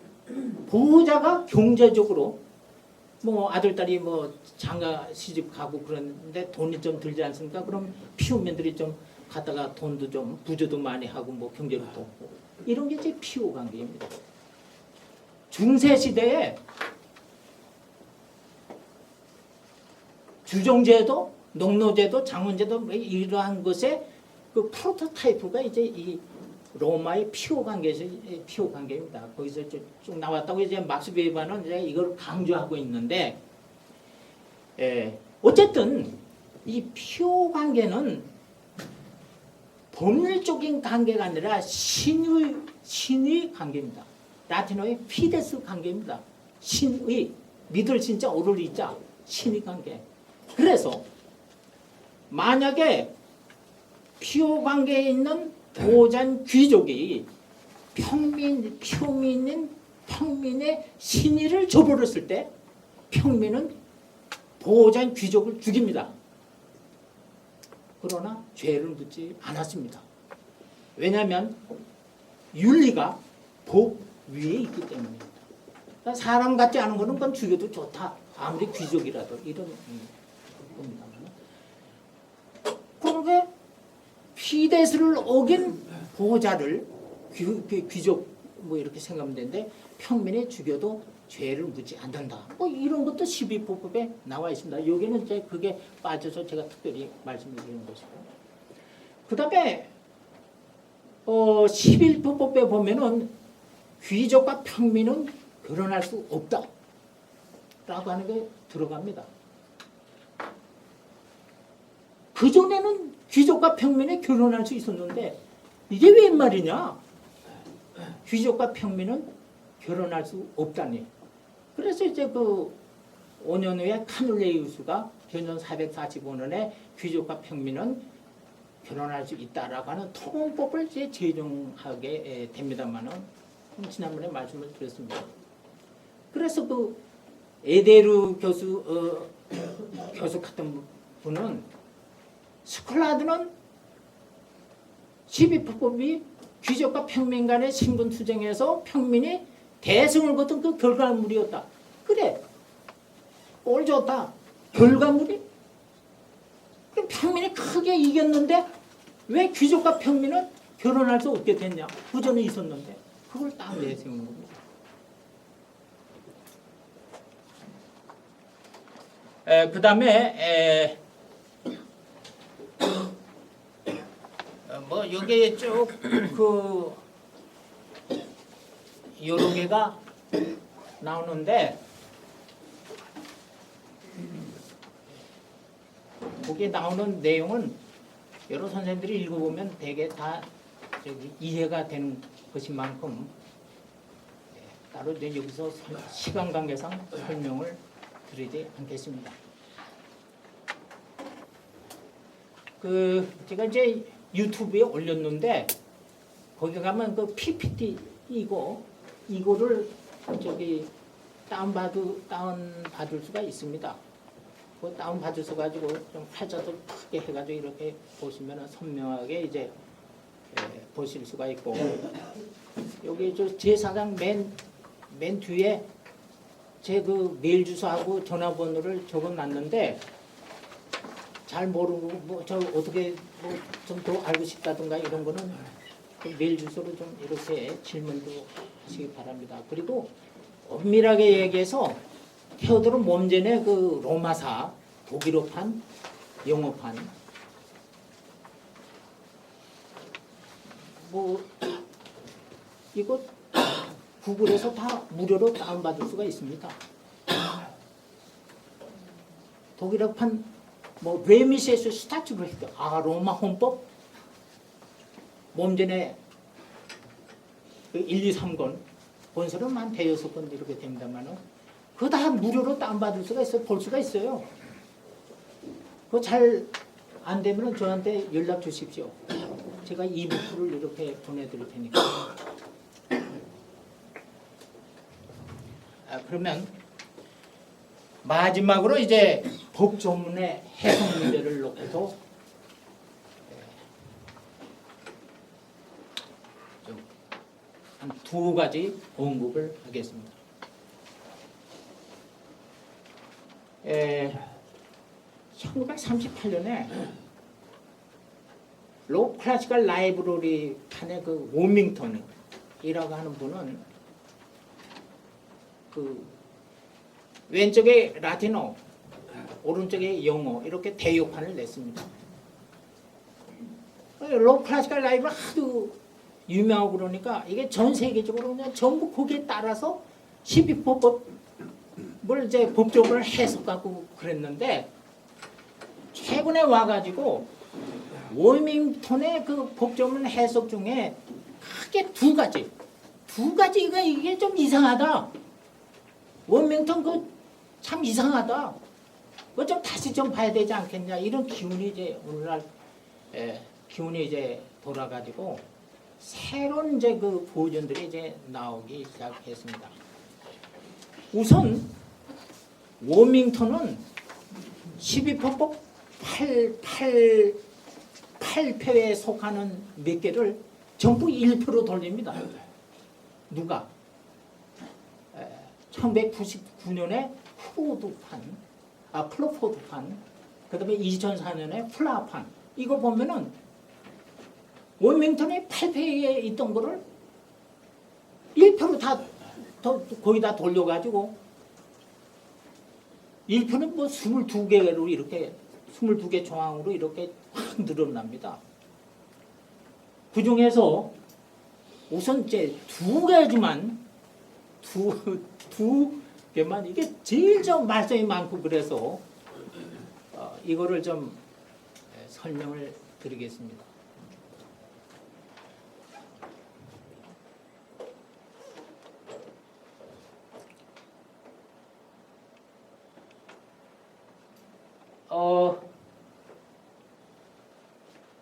보호자가 경제적으로 뭐 아들딸이 뭐 장가 시집 가고 그러는데 돈이 좀 들지 않습니까? 그럼 피오민들이 좀 갔다가 돈도 좀 부조도 많이 하고 뭐 경제를 돕고, 이런 게 이제 피오 관계입니다. 중세 시대에 주정제도, 농노제도, 장원제도 뭐 이러한 것의 그 프로토타이프가 이제 이 로마의 피오 관계에서 피오 관계입니다. 거기서 쭉 나왔다고 이제 막스 베이버는 이제 이걸 강조하고 있는데, 어쨌든 이 피오 관계는 법률적인 관계가 아니라 신의 관계입니다. 라틴어의 피데스 관계입니다. 신의, 믿을 신자, 오를 이자, 신의 관계. 그래서 만약에 피오 관계에 있는 보호자인 귀족이 평민의 신의를 저버렸을 때 평민은 보호자인 귀족을 죽입니다. 그러나 죄를 묻지 않았습니다. 왜냐하면 윤리가 법 위에 있기 때문입니다. 그러니까 사람 같지 않은 거는 그건 죽여도 좋다. 아무리 귀족이라도 이런 겁니다. 그런데 피데스를 어긴 보호자를 귀족 뭐 이렇게 생각하면 되는데, 평민이 죽여도 죄를 묻지 않는다. 뭐 이런 것도 12포법에 나와 있습니다. 여기는 이제 그게 빠져서 제가 특별히 말씀을 드리는 것이고, 그 다음에 11포법에 보면은 귀족과 평민은 결혼할 수 없다 라고 하는 게 들어갑니다. 그전에는 귀족과 평민이 결혼할 수 있었는데 이게 웬 말이냐? 귀족과 평민은 결혼할 수 없다니. 그래서 이제 5년 후에 카눌레이우스가 현존 445년에 귀족과 평민은 결혼할 수 있다라고 하는 통용법을 이제 제정하게 됩니다만은 지난번에 말씀을 드렸습니다. 그래서 에데르 교수 같은 분은 스콜라드는 12포법이 귀족과 평민 간의 신분 투쟁에서 평민이 대승을 거둔 그 결과물이었다. 그래, 꼴 좋다. 결과물이? 그럼 평민이 크게 이겼는데 왜 귀족과 평민은 결혼할 수 없게 됐냐? 부전은 있었는데 그걸 딱 내세우는 겁니다. 그 다음에 뭐 여기에 쭉 그 여러 개가 나오는데 거기에 나오는 내용은 여러 선생님들이 읽어보면 대개 다 이해가 되는 것인 만큼 따로 이제 여기서 시간 관계상 설명을 드리지 않겠습니다. 제가 이제 유튜브에 올렸는데 거기 가면 그 PPT 이거를 다운 받을 수가 있습니다. 그 다운 받으셔 가지고 좀 활자도 크게 해가지고 이렇게 보시면 선명하게 이제 보실 수가 있고 여기 제 사장 맨 뒤에 제 그 메일 주소하고 전화번호를 적어놨는데 잘 모르고 뭐 저 어떻게 뭐 좀 더 알고 싶다든가 이런 거는 그 메일 주소로 좀 이렇게 질문도 하시기 바랍니다. 그리고 엄밀하게 얘기해서 테오도르 몬젠의 그 로마사 독일어판, 영어판 뭐 이거 구글에서 다 무료로 다운받을 수가 있습니다. 독일어판 뭐 레미세스 스타트브레이크 로마 헌법 몬젠의 그 1, 2, 3권 본서는 한 대여섯 권 이렇게 됩니다만은 그거 다 무료로 다운받을 수가 있어요. 볼 수가 있어요. 그거 잘 안 되면 저한테 연락 주십시오. 제가 이북을 이렇게 보내드릴 테니까. 그러면 마지막으로 이제 법조문의 해석 문제를 놓고서 한 두 가지 언급을 하겠습니다. 1938년에 로 클래시컬 라이브러리 칸의 그 워밍턴이라고 하는 분은 그 왼쪽에 라틴어, 오른쪽에 영어 이렇게 대역판을 냈습니다. 로 클래시컬 라이브러리 하도 유명하고 그러니까 이게 전 세계적으로 그냥 전부 거기에 따라서 12법을 이제 법적으로 해석하고 그랬는데 최근에 와가지고 워밍턴의 그 법조문 해석 중에 크게 두 가지가 이게 좀 이상하다. 워밍턴 그 참 이상하다. 그거 좀 다시 좀 봐야 되지 않겠냐 이런 기운이 이제 오늘날 기운이 이제 돌아가지고 새로운 이제 그 버전들이 이제 나오기 시작했습니다. 우선 워밍턴은 12법법 8패에 속하는 몇 개를 전부 1표로 돌립니다. 누가? 1999년에 클로포드판, 그 다음에 2004년에 플라판. 이거 보면은 워밍턴의 8패에 있던 거를 1표로 거의 다 돌려가지고 1표는 뭐 22개로 이렇게 22개 조항으로 이렇게 확 늘어납니다. 그 중에서 우선 이제 두 개만 이게 제일 좀 말씀이 많고 그래서 이거를 좀 설명을 드리겠습니다.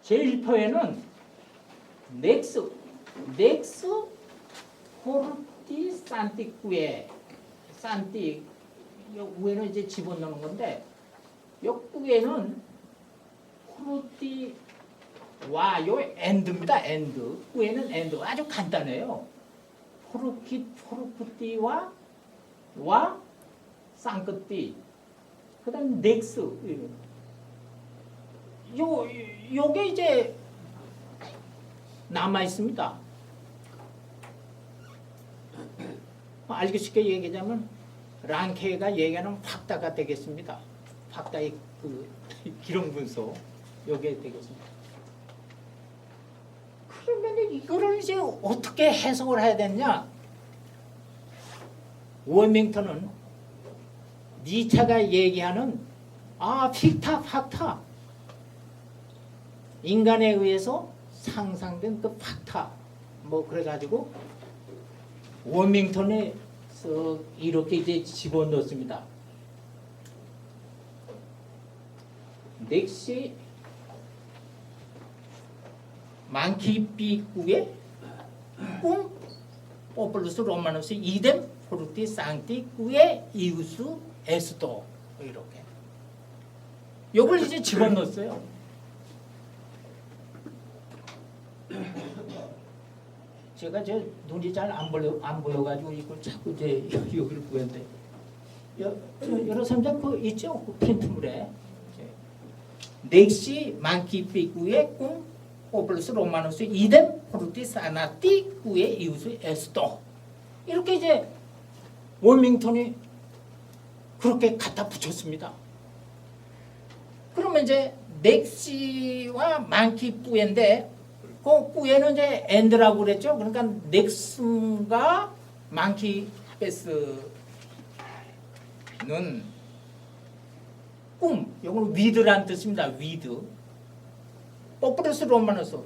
제1표에는 넥스 포르티 산티쿠에 산티 위에는 이제 집어넣는 건데 옆구에는 포르티 와요 엔드입니다. 엔드 위에는 엔드 아주 간단해요. 포르쿠띠와 쌍끝띠, 그다음 넥스. 요게 이제 남아 있습니다. 알기 쉽게 얘기하자면 랑케가 얘기하는 확다가 되겠습니다. 확다의 그 기록 분석 요게 되겠습니다. 그러면 이거를 이제 어떻게 해석을 해야 되냐? 워밍턴은 니체가 얘기하는 픽타 팍타, 인간에 의해서 상상된 그 팍타, 뭐 그래가지고 워밍턴에 이렇게 이제 집어넣습니다. 넥시 만키피꾸의 꿈 오플루스 로마누스 이뎀 포르티 상티 꾸의 이우스 에스도, 이렇게 요걸 이제 집어넣었어요. 제가 저 눈이 잘 안 보여가지고 이걸 자꾸 이제 여기를 보였는데 여러 선장 그 있죠? 그 프린트물에 넥시 만키피꾸의 꿈 오플루스 로마누스 이뎀 포르티 사나티 꾸의 이우스 에스도, 이렇게 이제 워밍턴이 그렇게 갖다 붙였습니다. 그러면 이제 넥시와 만키뿌인데 그 뿌에는 이제 엔드라고 그랬죠. 그러니까 넥슨과 만키베스는 꿈, 이건 위드란 뜻입니다. 위드. 포플루스 로마누스,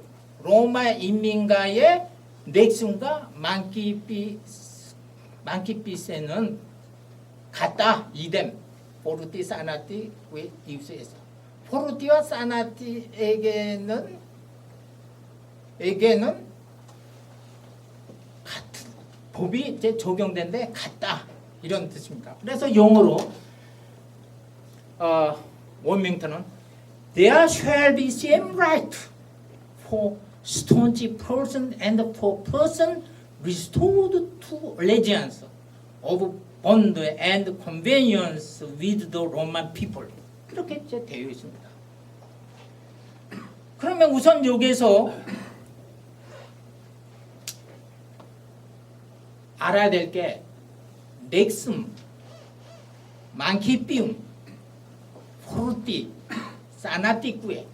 로마 인민가의 넥슨과 만키피세는 같다. 이뎀 포르티 사나티 왜 이웃에서 포르티와 사나티에게는 같은 법이 이제 적용된데 같다, 이런 뜻입니다. 그래서 영어로 워밍턴은 There shall be same right for staunch person and for person restored to allegiance of bond and convenience with the Roman people. 그렇게 이제 되어 있습니다. 그러면 우선 여기에서 알아야 될 게 넥슨, 만키피움, 포르티, 사나티쿠의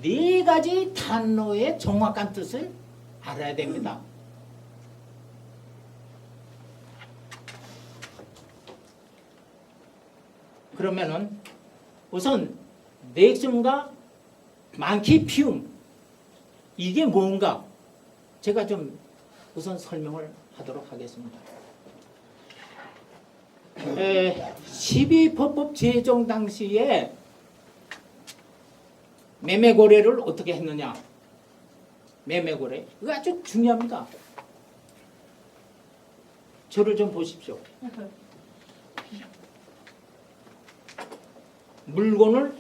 네 가지 단어의 정확한 뜻을 알아야 됩니다. 그러면은 우선 넥슨과 만키피움, 이게 뭔가 제가 좀 우선 설명을 하도록 하겠습니다. 12법법 제정 당시에 매매거래를 어떻게 했느냐? 매매거래, 이거 아주 중요합니다. 저를 좀 보십시오. 물건을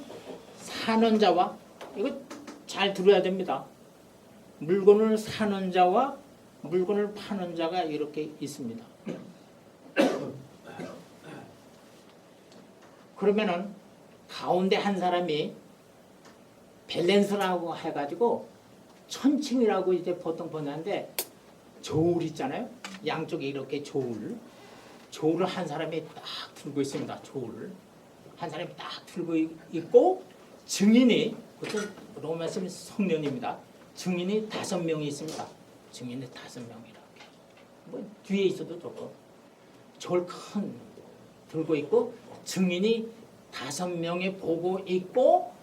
사는 자와, 이거 잘 들어야 됩니다. 물건을 사는 자와 물건을 파는 자가 이렇게 있습니다. 그러면은 가운데 한 사람이 밸런스라고 해가지고 천칭이라고 이제 보통 보는데, 저울 있잖아요. 양쪽에 이렇게 저울을 한 사람이 딱 들고 있습니다. 저울을 한 사람이 딱 들고 있고, 증인이, 그것은 로마 쓰면 성년입니다. 증인이 5명이 있습니다. 증인이 5명이라고. 뭐 뒤에 있어도 좋고, 저울 큰 들고 있고, 증인이 5명이 보고 있고,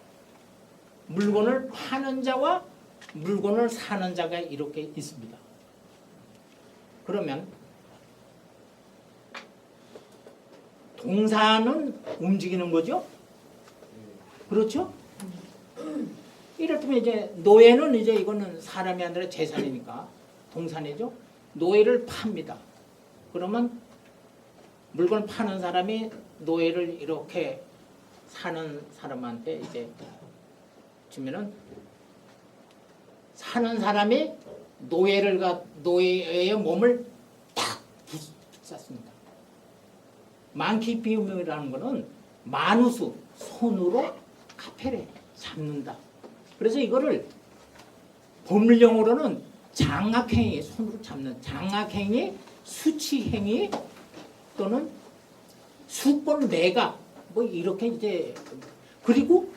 물건을 파는 자와 물건을 사는 자가 이렇게 있습니다. 그러면 동사는 움직이는 거죠? 그렇죠? 이를테면 이제 노예는 이제 이거는 사람이 아니라 재산이니까 동산이죠. 노예를 팝니다. 그러면 물건 파는 사람이 노예를 이렇게 사는 사람한테 이제 주면은, 사는 사람이 노예의 몸을 딱 쌓습니다. 많기 비움이라는 거는 만우수 손으로 카페를 잡는다. 그래서 이거를 법률용어로는 장악행위, 손으로 잡는 장악행위, 수치행위 또는 수권 내각 뭐 이렇게 이제 그리고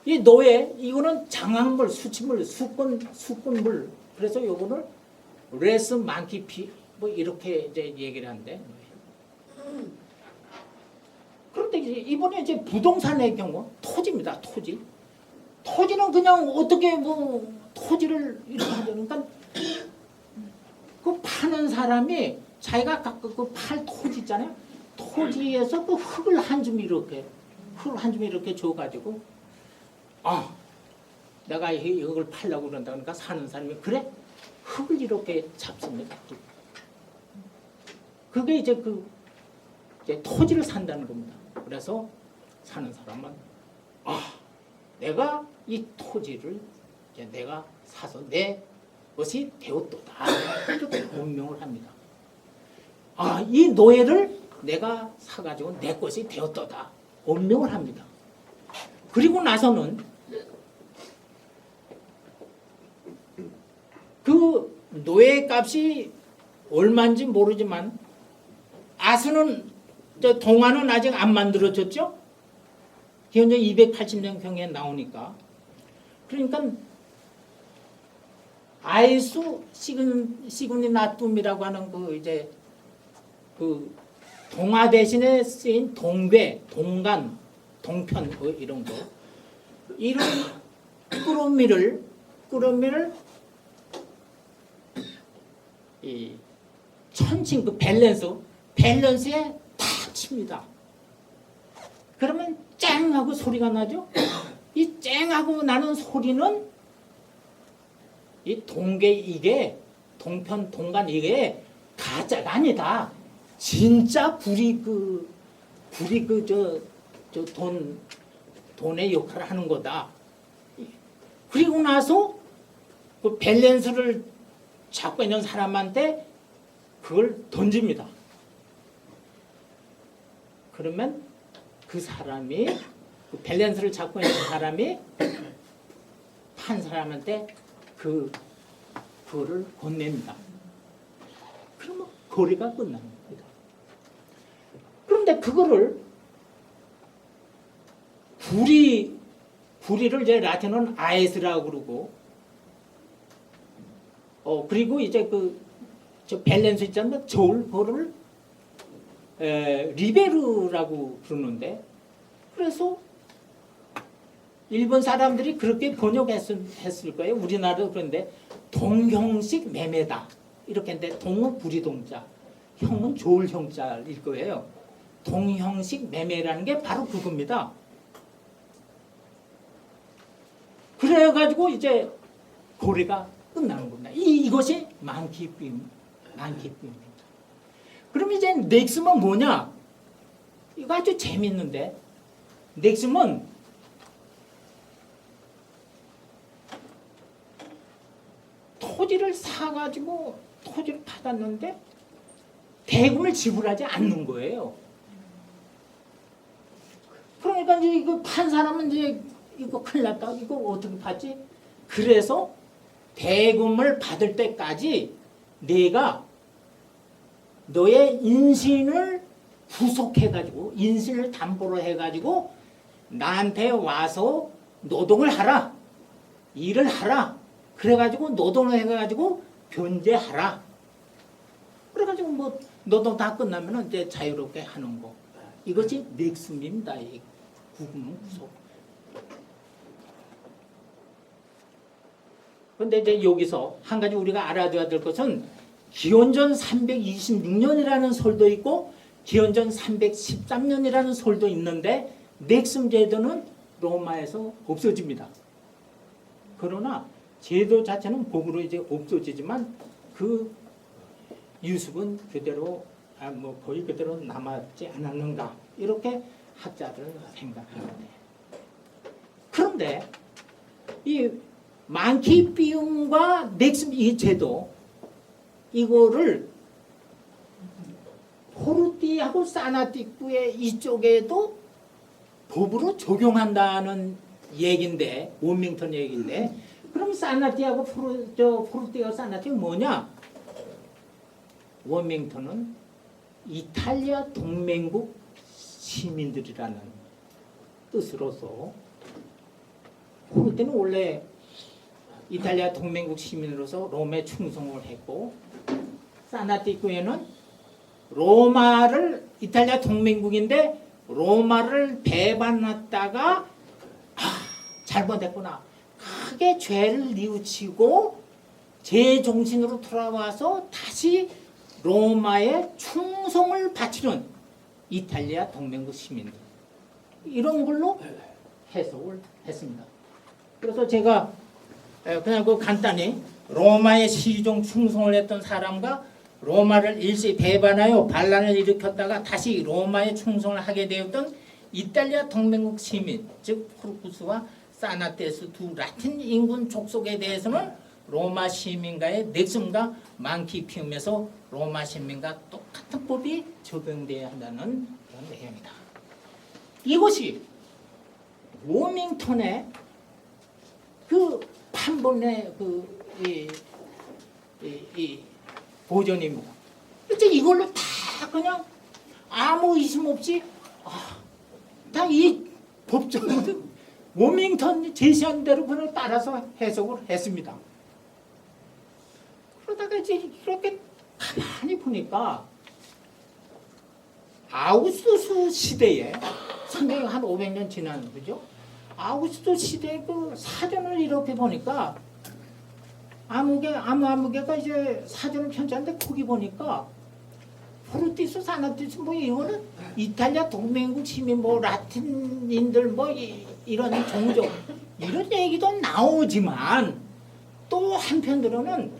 이 노예 이거는 장악물, 수치물, 수권물 그래서 요거를 레스 많기 뭐 이렇게 이제 얘기를 하는데 그런데 이번에 이제 부동산의 경우 토지입니다. 토지는 그냥 어떻게 뭐 토지를 이렇게 하려니까 그 파는 사람이 자기가 갖고 그 팔 토지 있잖아요. 토지에서 그 흙을 한 줌 이렇게 줘가지고 내가 이걸 팔려고 그런다 그러니까 사는 사람이 그래 흙을 이렇게 잡습니다. 그게 이제 이제 토지를 산다는 겁니다. 그래서 사는 사람은 내가 이 토지를 이제 내가 사서 내 것이 되었도다 이렇게 운명을 합니다. 이 노예를 내가 사가지고 내 것이 되었도다 운명을 합니다. 그리고 나서는 그 노예 값이 얼마인지 모르지만 동화는 아직 안 만들어졌죠? 현재 280년경에 나오니까. 그러니까 아이수 시그니 나툼이라고 하는 그 동화 대신에 쓰인 동배, 동간, 동편 뭐 이런 거. 이런 꾸러미를 이 천칭 그 밸런스에 탁 칩니다. 그러면 쨍 하고 소리가 나죠. 이 쨍 하고 나는 소리는 이 동계 이게 동편 동간 이게 가짜가 아니다. 진짜 불이 돈의 역할을 하는 거다. 그리고 나서 그 밸런스를 잡고 있는 사람한테 그걸 던집니다. 그러면 그 사람이 그 밸런스를 잡고 있는 사람이 판 사람한테 그거를 건넵니다. 그러면 거래가 끝나는 겁니다. 그런데 그거를 부리를 이제 라틴어는 아에스라고 그러고 그리고 이제 저 밸런스 있잖아요. 그거를 리베르라고 부르는데 그래서 일본 사람들이 그렇게 번역했을 거예요. 우리나라도 그런데 동형식 매매다 이렇게 했는데 동은 부리동자 형은 좋을 형자일 거예요. 동형식 매매라는 게 바로 그겁니다. 그래가지고 이제 거래가 끝나는 겁니다. 이것이 만기비입니다. 그럼 이제 넥슨은 뭐냐? 이거 아주 재밌는데 넥슨은 토지를 사가지고 토지를 받았는데 대금을 지불하지 않는 거예요. 그러니까 이제 이거 판 사람은 이제 이거 큰일 났다. 이거 어떻게 받지? 그래서 대금을 받을 때까지 내가 너의 인신을 구속해가지고 인신을 담보로 해가지고 나한테 와서 노동을 하라. 일을 하라. 그래가지고 노동을 해가지고 변제하라. 그래가지고 뭐 노동 다 끝나면 이제 자유롭게 하는 거. 이것이 넥슨입니다. 이 구금 구속. 그런데 이제 여기서 한 가지 우리가 알아둬야 될 것은 기원전 326년이라는 설도 있고 기원전 313년이라는 설도 있는데 넥슨 제도는 로마에서 없어집니다. 그러나 제도 자체는 복으로 이제 없어지지만 그 유습은 그대로 뭐 거의 그대로 남았지 않았는가 이렇게 학자들은 생각하는데 그런데 이 만키비움과 넥슨 이 제도 이거를 이탈리아하고 사나티쿠의 이쪽에도 법으로 적용한다는 얘긴데, 워밍턴 얘기인데, 그럼 사나티하고 포르투갈하고 사나티가 뭐냐? 워밍턴은 이탈리아 동맹국 시민들이라는 뜻으로서, 포르투갈은 원래 이탈리아 동맹국 시민으로서 로마에 충성을 했고, 사나티쿠에는 로마를, 이탈리아 동맹국인데 로마를 배반했다가 잘못했구나, 크게 죄를 뉘우치고 제정신으로 돌아와서 다시 로마에 충성을 바치는 이탈리아 동맹국 시민들, 이런 걸로 해석을 했습니다. 그래서 제가 그냥 그 간단히 로마의 시종 충성을 했던 사람과 로마를 일시 배반하여 반란을 일으켰다가 다시 로마에 충성을 하게 되었던 이탈리아 동맹국 시민, 즉 포르투스와 사나테스 두 라틴 인군 족속에 대해서는 로마 시민과의 넥슨과 만키피움에서 로마 시민과 똑같은 법이 적용돼야 한다는 그런 내용이다. 이것이 워밍턴의 그 판본의 이 보존입니다. 이제 이걸로 다 그냥 아무 의심 없이 다 이 법정은 워밍턴이 제시한 대로 그걸 따라서 해석을 했습니다. 그러다가 이제 이렇게 가만히 보니까 아우구스투스 시대에, 상당히 한 500년 지난, 그죠? 아우구스투스 시대의 그 사전을 이렇게 보니까 아무개가 이제 사전을 편찬하는데 거기 보니까 포르투스, 사나티스 뭐 이거는 이탈리아 동맹국 시민, 뭐 라틴인들 뭐 이런 종족, 이런 얘기도 나오지만 또 한편으로는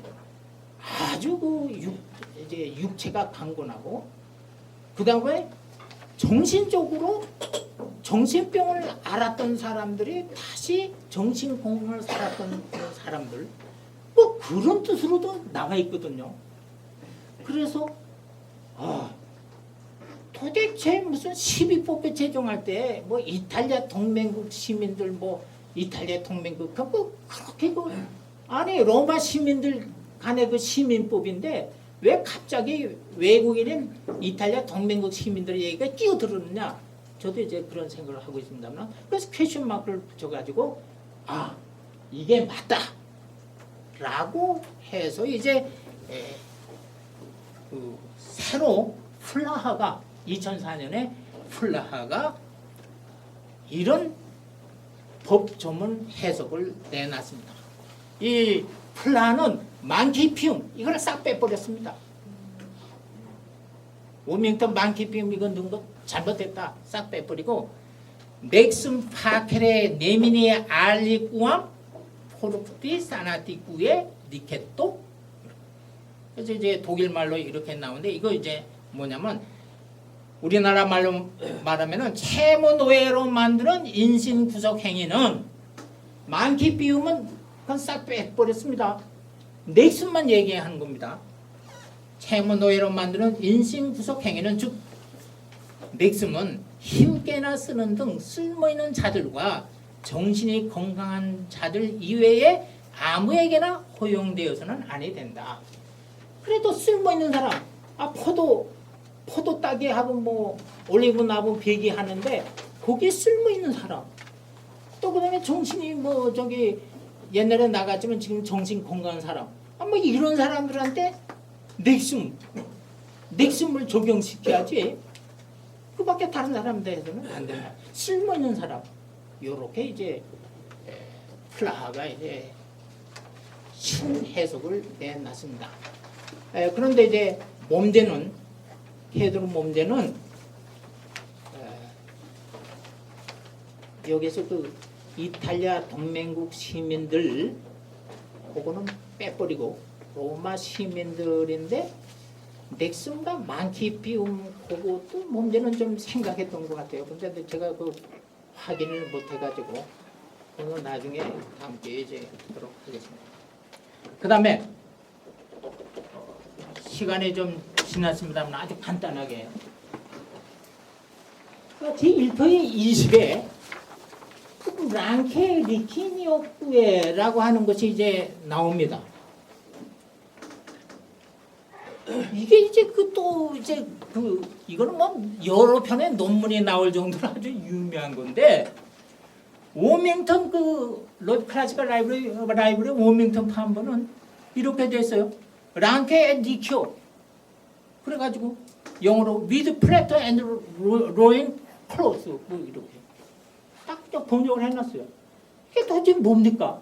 아주 이제 육체가 강건하고 그다음에 정신적으로 정신병을 앓았던 사람들이 다시 정신 건강을 살았던 그런 사람들, 뭐 그런 뜻으로도 나와 있거든요. 그래서 도대체 무슨 12법에 제정할 때 뭐 이탈리아 동맹국 시민들, 뭐 이탈리아 동맹국 그렇게 아니 로마 시민들 간의 그 시민법인데 왜 갑자기 외국인인 이탈리아 동맹국 시민들의 얘기가 끼어들었느냐? 저도 이제 그런 생각을 하고 있습니다만, 그래서 퀘션 마크를 붙여가지고 이게 맞다라고 해서 이제 새로 플라하가 2004년에 플라하가 이런 법 조문 해석을 내놨습니다. 이 플라하는 만키피움 이걸 싹 빼버렸습니다. 워밍턴 만키피움 이건 넣은 거 잘못됐다 싹 빼버리고 넥슨 파케레 네미니 알리꾸암 포르투티 사나티쿠의 니케토. 그래서 이제 독일 말로 이렇게 나오는데 이거 이제 뭐냐면 우리나라 말로 말하면은 채무 노예로 만드는 인신 구속 행위는 만키피움은 그건 싹 빼버렸습니다. 넥슨만 얘기하는 겁니다. 채무 노예로 만드는 인신 구속 행위는 즉 넥슨은 힘께나 쓰는 등 쓸모있는 자들과 정신이 건강한 자들 이외에 아무에게나 허용되어서는 아니 된다. 그래도 쓸모있는 사람, 포도 따기 하고 뭐 올리브 나무 베기 하는데 거기에 쓸모있는 사람, 또 그다음에 정신이 뭐 저기 옛날에 나갔지만 지금 정신 건강한 사람, 뭐 이런 사람들한테 넥슨을 적용시켜야지. 그밖에 다른 사람들한테는 안 된다. 쓸모있는 사람, 요렇게 이제 플라하가 이제 신해석을 내놨습니다. 그런데 이제 헤드로 몸대는 여기서 그 이탈리아 동맹국 시민들 그거는 빼버리고 로마 시민들인데 넥슨과 만키피움 그것도 몸대는 좀 생각했던 것 같아요. 근데 제가 그 확인을 못 해가지고 오늘 나중에 다음 기회에 이제 하도록 하겠습니다. 그 다음에 시간이 좀 지났습니다만 아주 간단하게 제1표의 20에 랑케 리키니오쿠에라고 하는 것이 이제 나옵니다. 이게 이제 이거는 뭐 여러 편의 논문이 나올 정도로 아주 유명한 건데, 워밍턴 로드 클래시컬 라이브러리 워밍턴 판본은 이렇게 됐어요. 랑케 앤 리큐. 그래가지고 영어로 with platter and rowing clothes 뭐 이렇게 딱 번역을 해놨어요. 이게 도대체 뭡니까?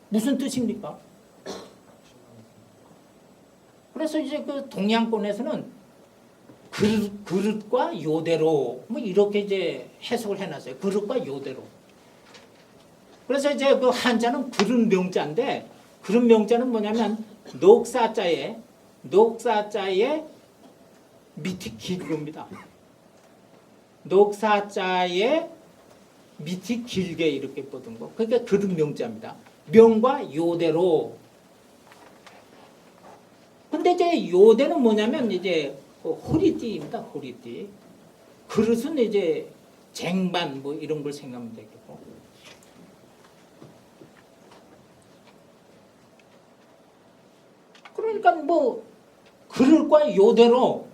무슨 뜻입니까? 그래서 이제 그 동양권에서는 그릇과 요대로 뭐 이렇게 이제 해석을 해놨어요. 그릇과 요대로. 그래서 이제 그 한자는 그릇 명자인데, 그릇 명자는 뭐냐면 녹사자에 밑이 긴 겁니다. 녹사자에 밑이 길게 이렇게 뻗은 거. 그러니까 그릇 명자입니다. 명과 요대로. 근데 이제 요대는 뭐냐면 이제 호리띠입니다. 호리띠. 그릇은 이제 쟁반 뭐 이런 걸 생각하면 되겠고. 그러니까 뭐 그릇과 요대로.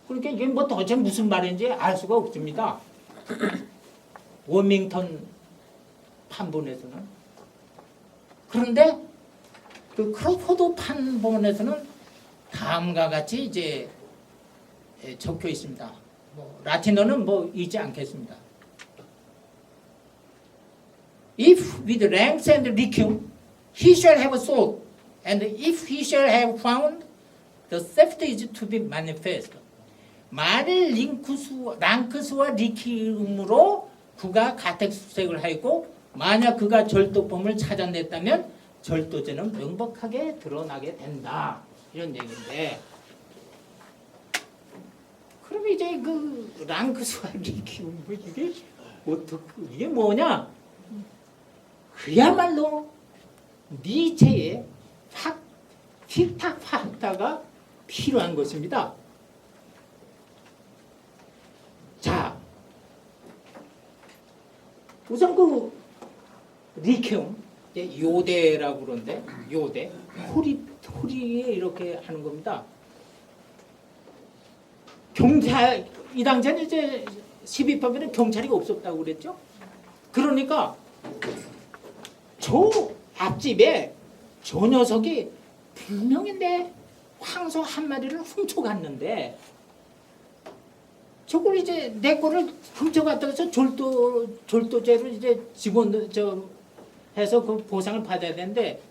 그러니까 이게 뭐 도대체 무슨 말인지 알 수가 없습니다. 워밍턴 판본에서는. 그런데 그 크로포드 판본에서는 다음과 같이 이제 적혀 있습니다. 뭐 라틴어는 뭐 읽지 않겠습니다. If with ranks and liquium he shall have sought, and if he shall have found, the theft is to be manifest. 만일 랑크스와 리키움으로 그가 가택수색을 하였고, 만약 그가 절도범을 찾아냈다면 절도죄는 명백하게 드러나게 된다. 이런 얘기인데, 그럼 이제 그 랑크스와 리키움 이게 뭐냐? 그야말로 니체의 틱탁파타가 필요한 것입니다. 자, 우선 그 리키움, 요대라고 그러는데, 요대, 호리에 이렇게 하는 겁니다. 경찰, 이 당시에는 이제 12법에는 경찰이 없었다고 그랬죠? 그러니까 저 앞집에 저 녀석이 분명히 내 황소 한 마리를 훔쳐갔는데, 저걸 이제 내 거를 훔쳐갔다고 해서 절도죄로 이제 해서 그 보상을 받아야 되는데,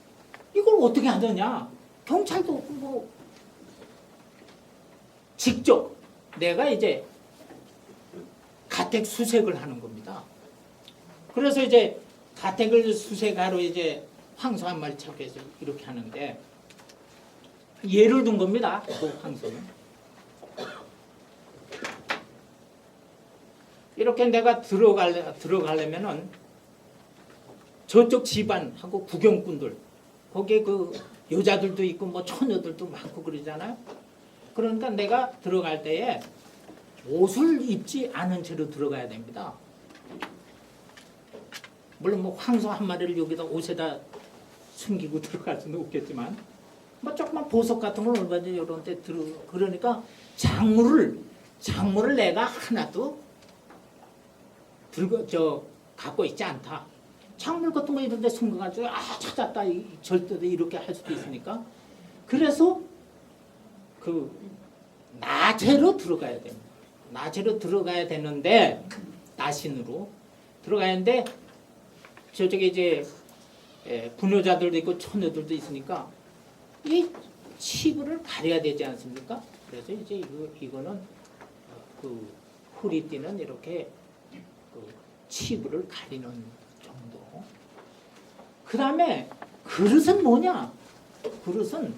이걸 어떻게 하느냐? 경찰도 없고 뭐 직접 내가 이제 가택 수색을 하는 겁니다. 그래서 이제 가택을 수색하러 이제 황소 한 마리 찾기 위해서 이렇게 하는데, 예를 든 겁니다. 그 황소는. 이렇게 내가 들어가려면은 저쪽 집안하고 구경꾼들, 거기에 그 여자들도 있고 뭐 처녀들도 많고 그러잖아요. 그러니까 내가 들어갈 때에 옷을 입지 않은 채로 들어가야 됩니다. 물론 뭐 황소 한 마리를 여기다 옷에다 숨기고 들어갈 수는 없겠지만, 뭐 조그만 보석 같은 걸 얼마든지 이런 데 그러니까 작물을 내가 하나도 갖고 있지 않다. 작물 같은 거 이런 데 숨겨가지고 찾았다, 절대도 이렇게 할 수도 있으니까. 그래서 그 나체로 들어가야 됩니다. 나체로 들어가야 되는데, 나신으로 들어가야 하는데, 저쪽에 이제 부녀자들도 있고 처녀들도 있으니까 이 치부를 가려야 되지 않습니까? 그래서 이제 이거는 그 후리띠는 이렇게 그 치부를 가리는 정도. 그 다음에 그릇은 뭐냐? 그릇은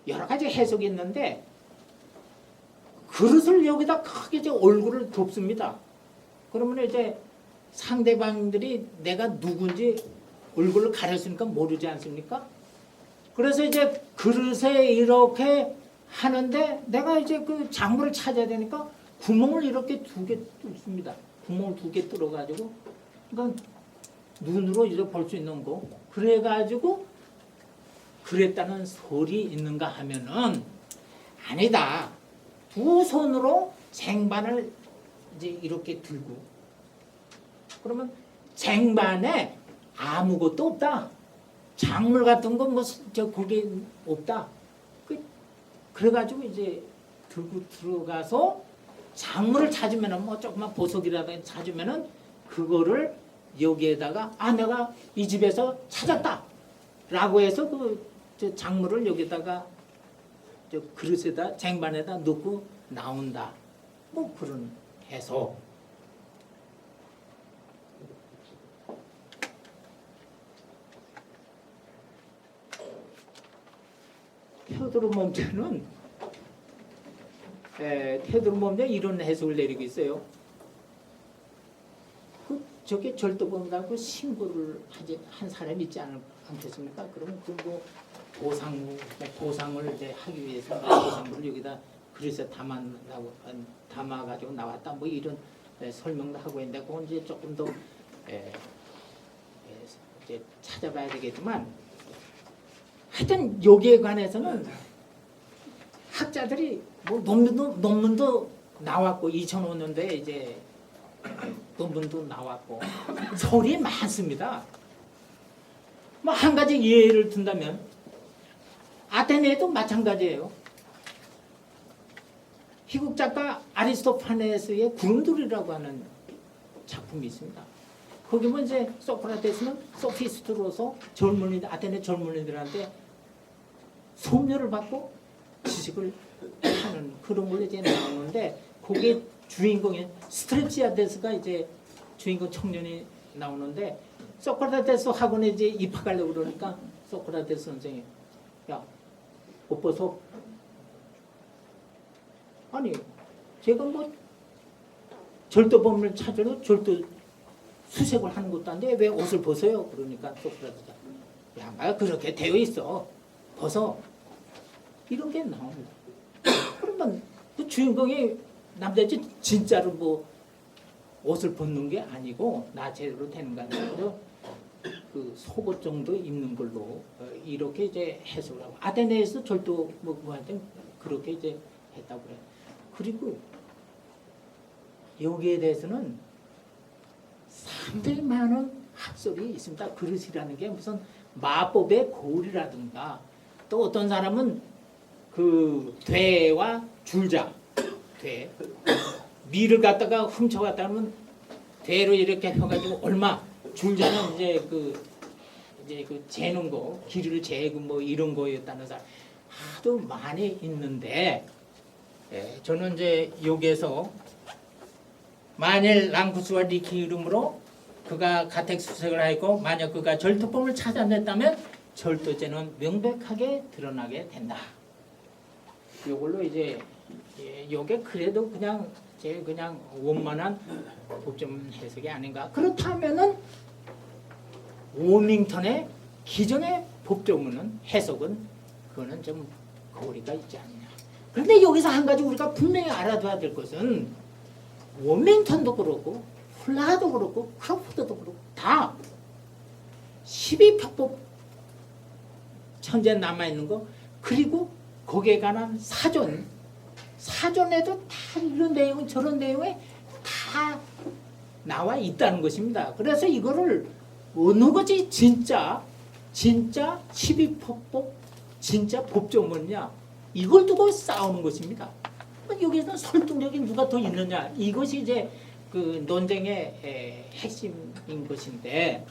여러 가지 해석이 있는데, 그릇을 여기다 크게 이제 얼굴을 덮습니다. 그러면 이제 상대방들이 내가 누군지 얼굴을 가렸으니까 모르지 않습니까? 그래서 이제 그릇에 이렇게 하는데 내가 이제 그 작물을 찾아야 되니까 구멍을 이렇게 2개 뚫습니다. 구멍을 2개 뚫어가지고 그러니까 눈으로 이제 볼 수 있는 거. 그래가지고 그랬다는 소리 있는가 하면은 아니다. 2 손으로 쟁반을 이제 이렇게 들고 그러면 쟁반에 아무것도 없다. 작물 같은 거 뭐 저 거기 없다. 그래가지고 이제 들고 들어가서 작물을 찾으면은 뭐 조그만 보석이라도 찾으면은 그거를 여기에다가 내가 이 집에서 찾았다라고 해서 저 작물을 여기다가 저 그릇에다 쟁반에다 넣고 나온다. 뭐 그런 해서 테오도르 몸자는 테오도르 몸자 이런 해석을 내리고 있어요. 저게 절도범이라고 신고를 한 사람이 있지 않겠습니까? 그러면 뭐 보상을 이제 하기 위해서 보상물을 여기다 그릇에 담아가지고 나왔다. 뭐 이런 설명도 하고 있는데 그건 이제 조금 더 이제 찾아봐야 되겠지만 하여튼 여기에 관해서는 학자들이 뭐 논문도 나왔고 2005년도에 이제 논문도 나왔고 설이 많습니다. 뭐 한 가지 예를 든다면 아테네도 마찬가지예요. 희곡 작가 아리스토파네스의 구름들이라고 하는 작품이 있습니다. 거기 뭐 이제 소크라테스는 소피스트로서 아테네 젊은이들한테 소멸을 받고 지식을 하는 그런 걸로 이제 나오는데 거기에 주인공이 스트레치아데스가 이제 주인공 청년이 나오는데 소크라테스 학원에 이제 입학하려고 그러니까 소크라테스 선생이 야 옷 벗어. 아니 제가 뭐 절도범을 찾으러 절도 수색을 하는 것도 아닌데 왜 옷을 벗어요? 그러니까 소크라테스가 야 그렇게 되어 있어. 벗어. 이런 게 나옵니다. 그러면 그 주인공이 남자지 진짜로 뭐 옷을 벗는 게 아니고 나체로 되는 거 아니고 그 속옷 정도 입는 걸로 이렇게 이제 해석을 하고 아테네에서 절도 뭐한테 그렇게 이제 했다고 그래요. 그리고 여기에 대해서는 상당히 많은 학설이 있습니다. 그릇이라는 게 무슨 마법의 고리라든가 또 어떤 사람은 그 되와 줄자 돼 밀을 갖다가 훔쳐갔다 하면 되로 이렇게 해가지고 얼마 줄자는 이제 그 재는 거 길이를 재고 뭐 이런 거였다는 사람 하도 많이 있는데 저는 이제 여기에서 만일 랑쿠스와 리키 이름으로 그가 가택 수색을 하고 만약 그가 절도범을 찾아냈다면 절도죄는 명백하게 드러나게 된다. 이걸로 이제 요게 그래도 그냥 제일 그냥 원만한 법정 해석이 아닌가. 그렇다면은 워밍턴의 기존의 법조문은 해석은 그거는 좀 거리가 있지 않느냐. 그런데 여기서 한 가지 우리가 분명히 알아둬야 될 것은 워밍턴도 그렇고 훌라도 그렇고 크로포드도 그렇고 다 12편법 현재 남아있는 거 그리고 거기에 관한 사전에도 다 이런 내용 저런 내용에 다 나와 있다는 것입니다. 그래서 이거를 어느 것이 진짜 12편법 진짜 법조문이냐 이걸 두고 싸우는 것입니다. 여기서는 설득력이 누가 더 있느냐 이것이 이제 그 논쟁의 핵심인 것인데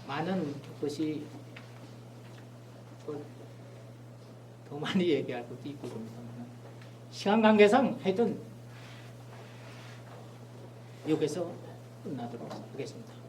많은 것이 더 많이 얘기할 것도 있고 그럽니다. 시간 관계상 하여튼 여기서 끝나도록 하겠습니다.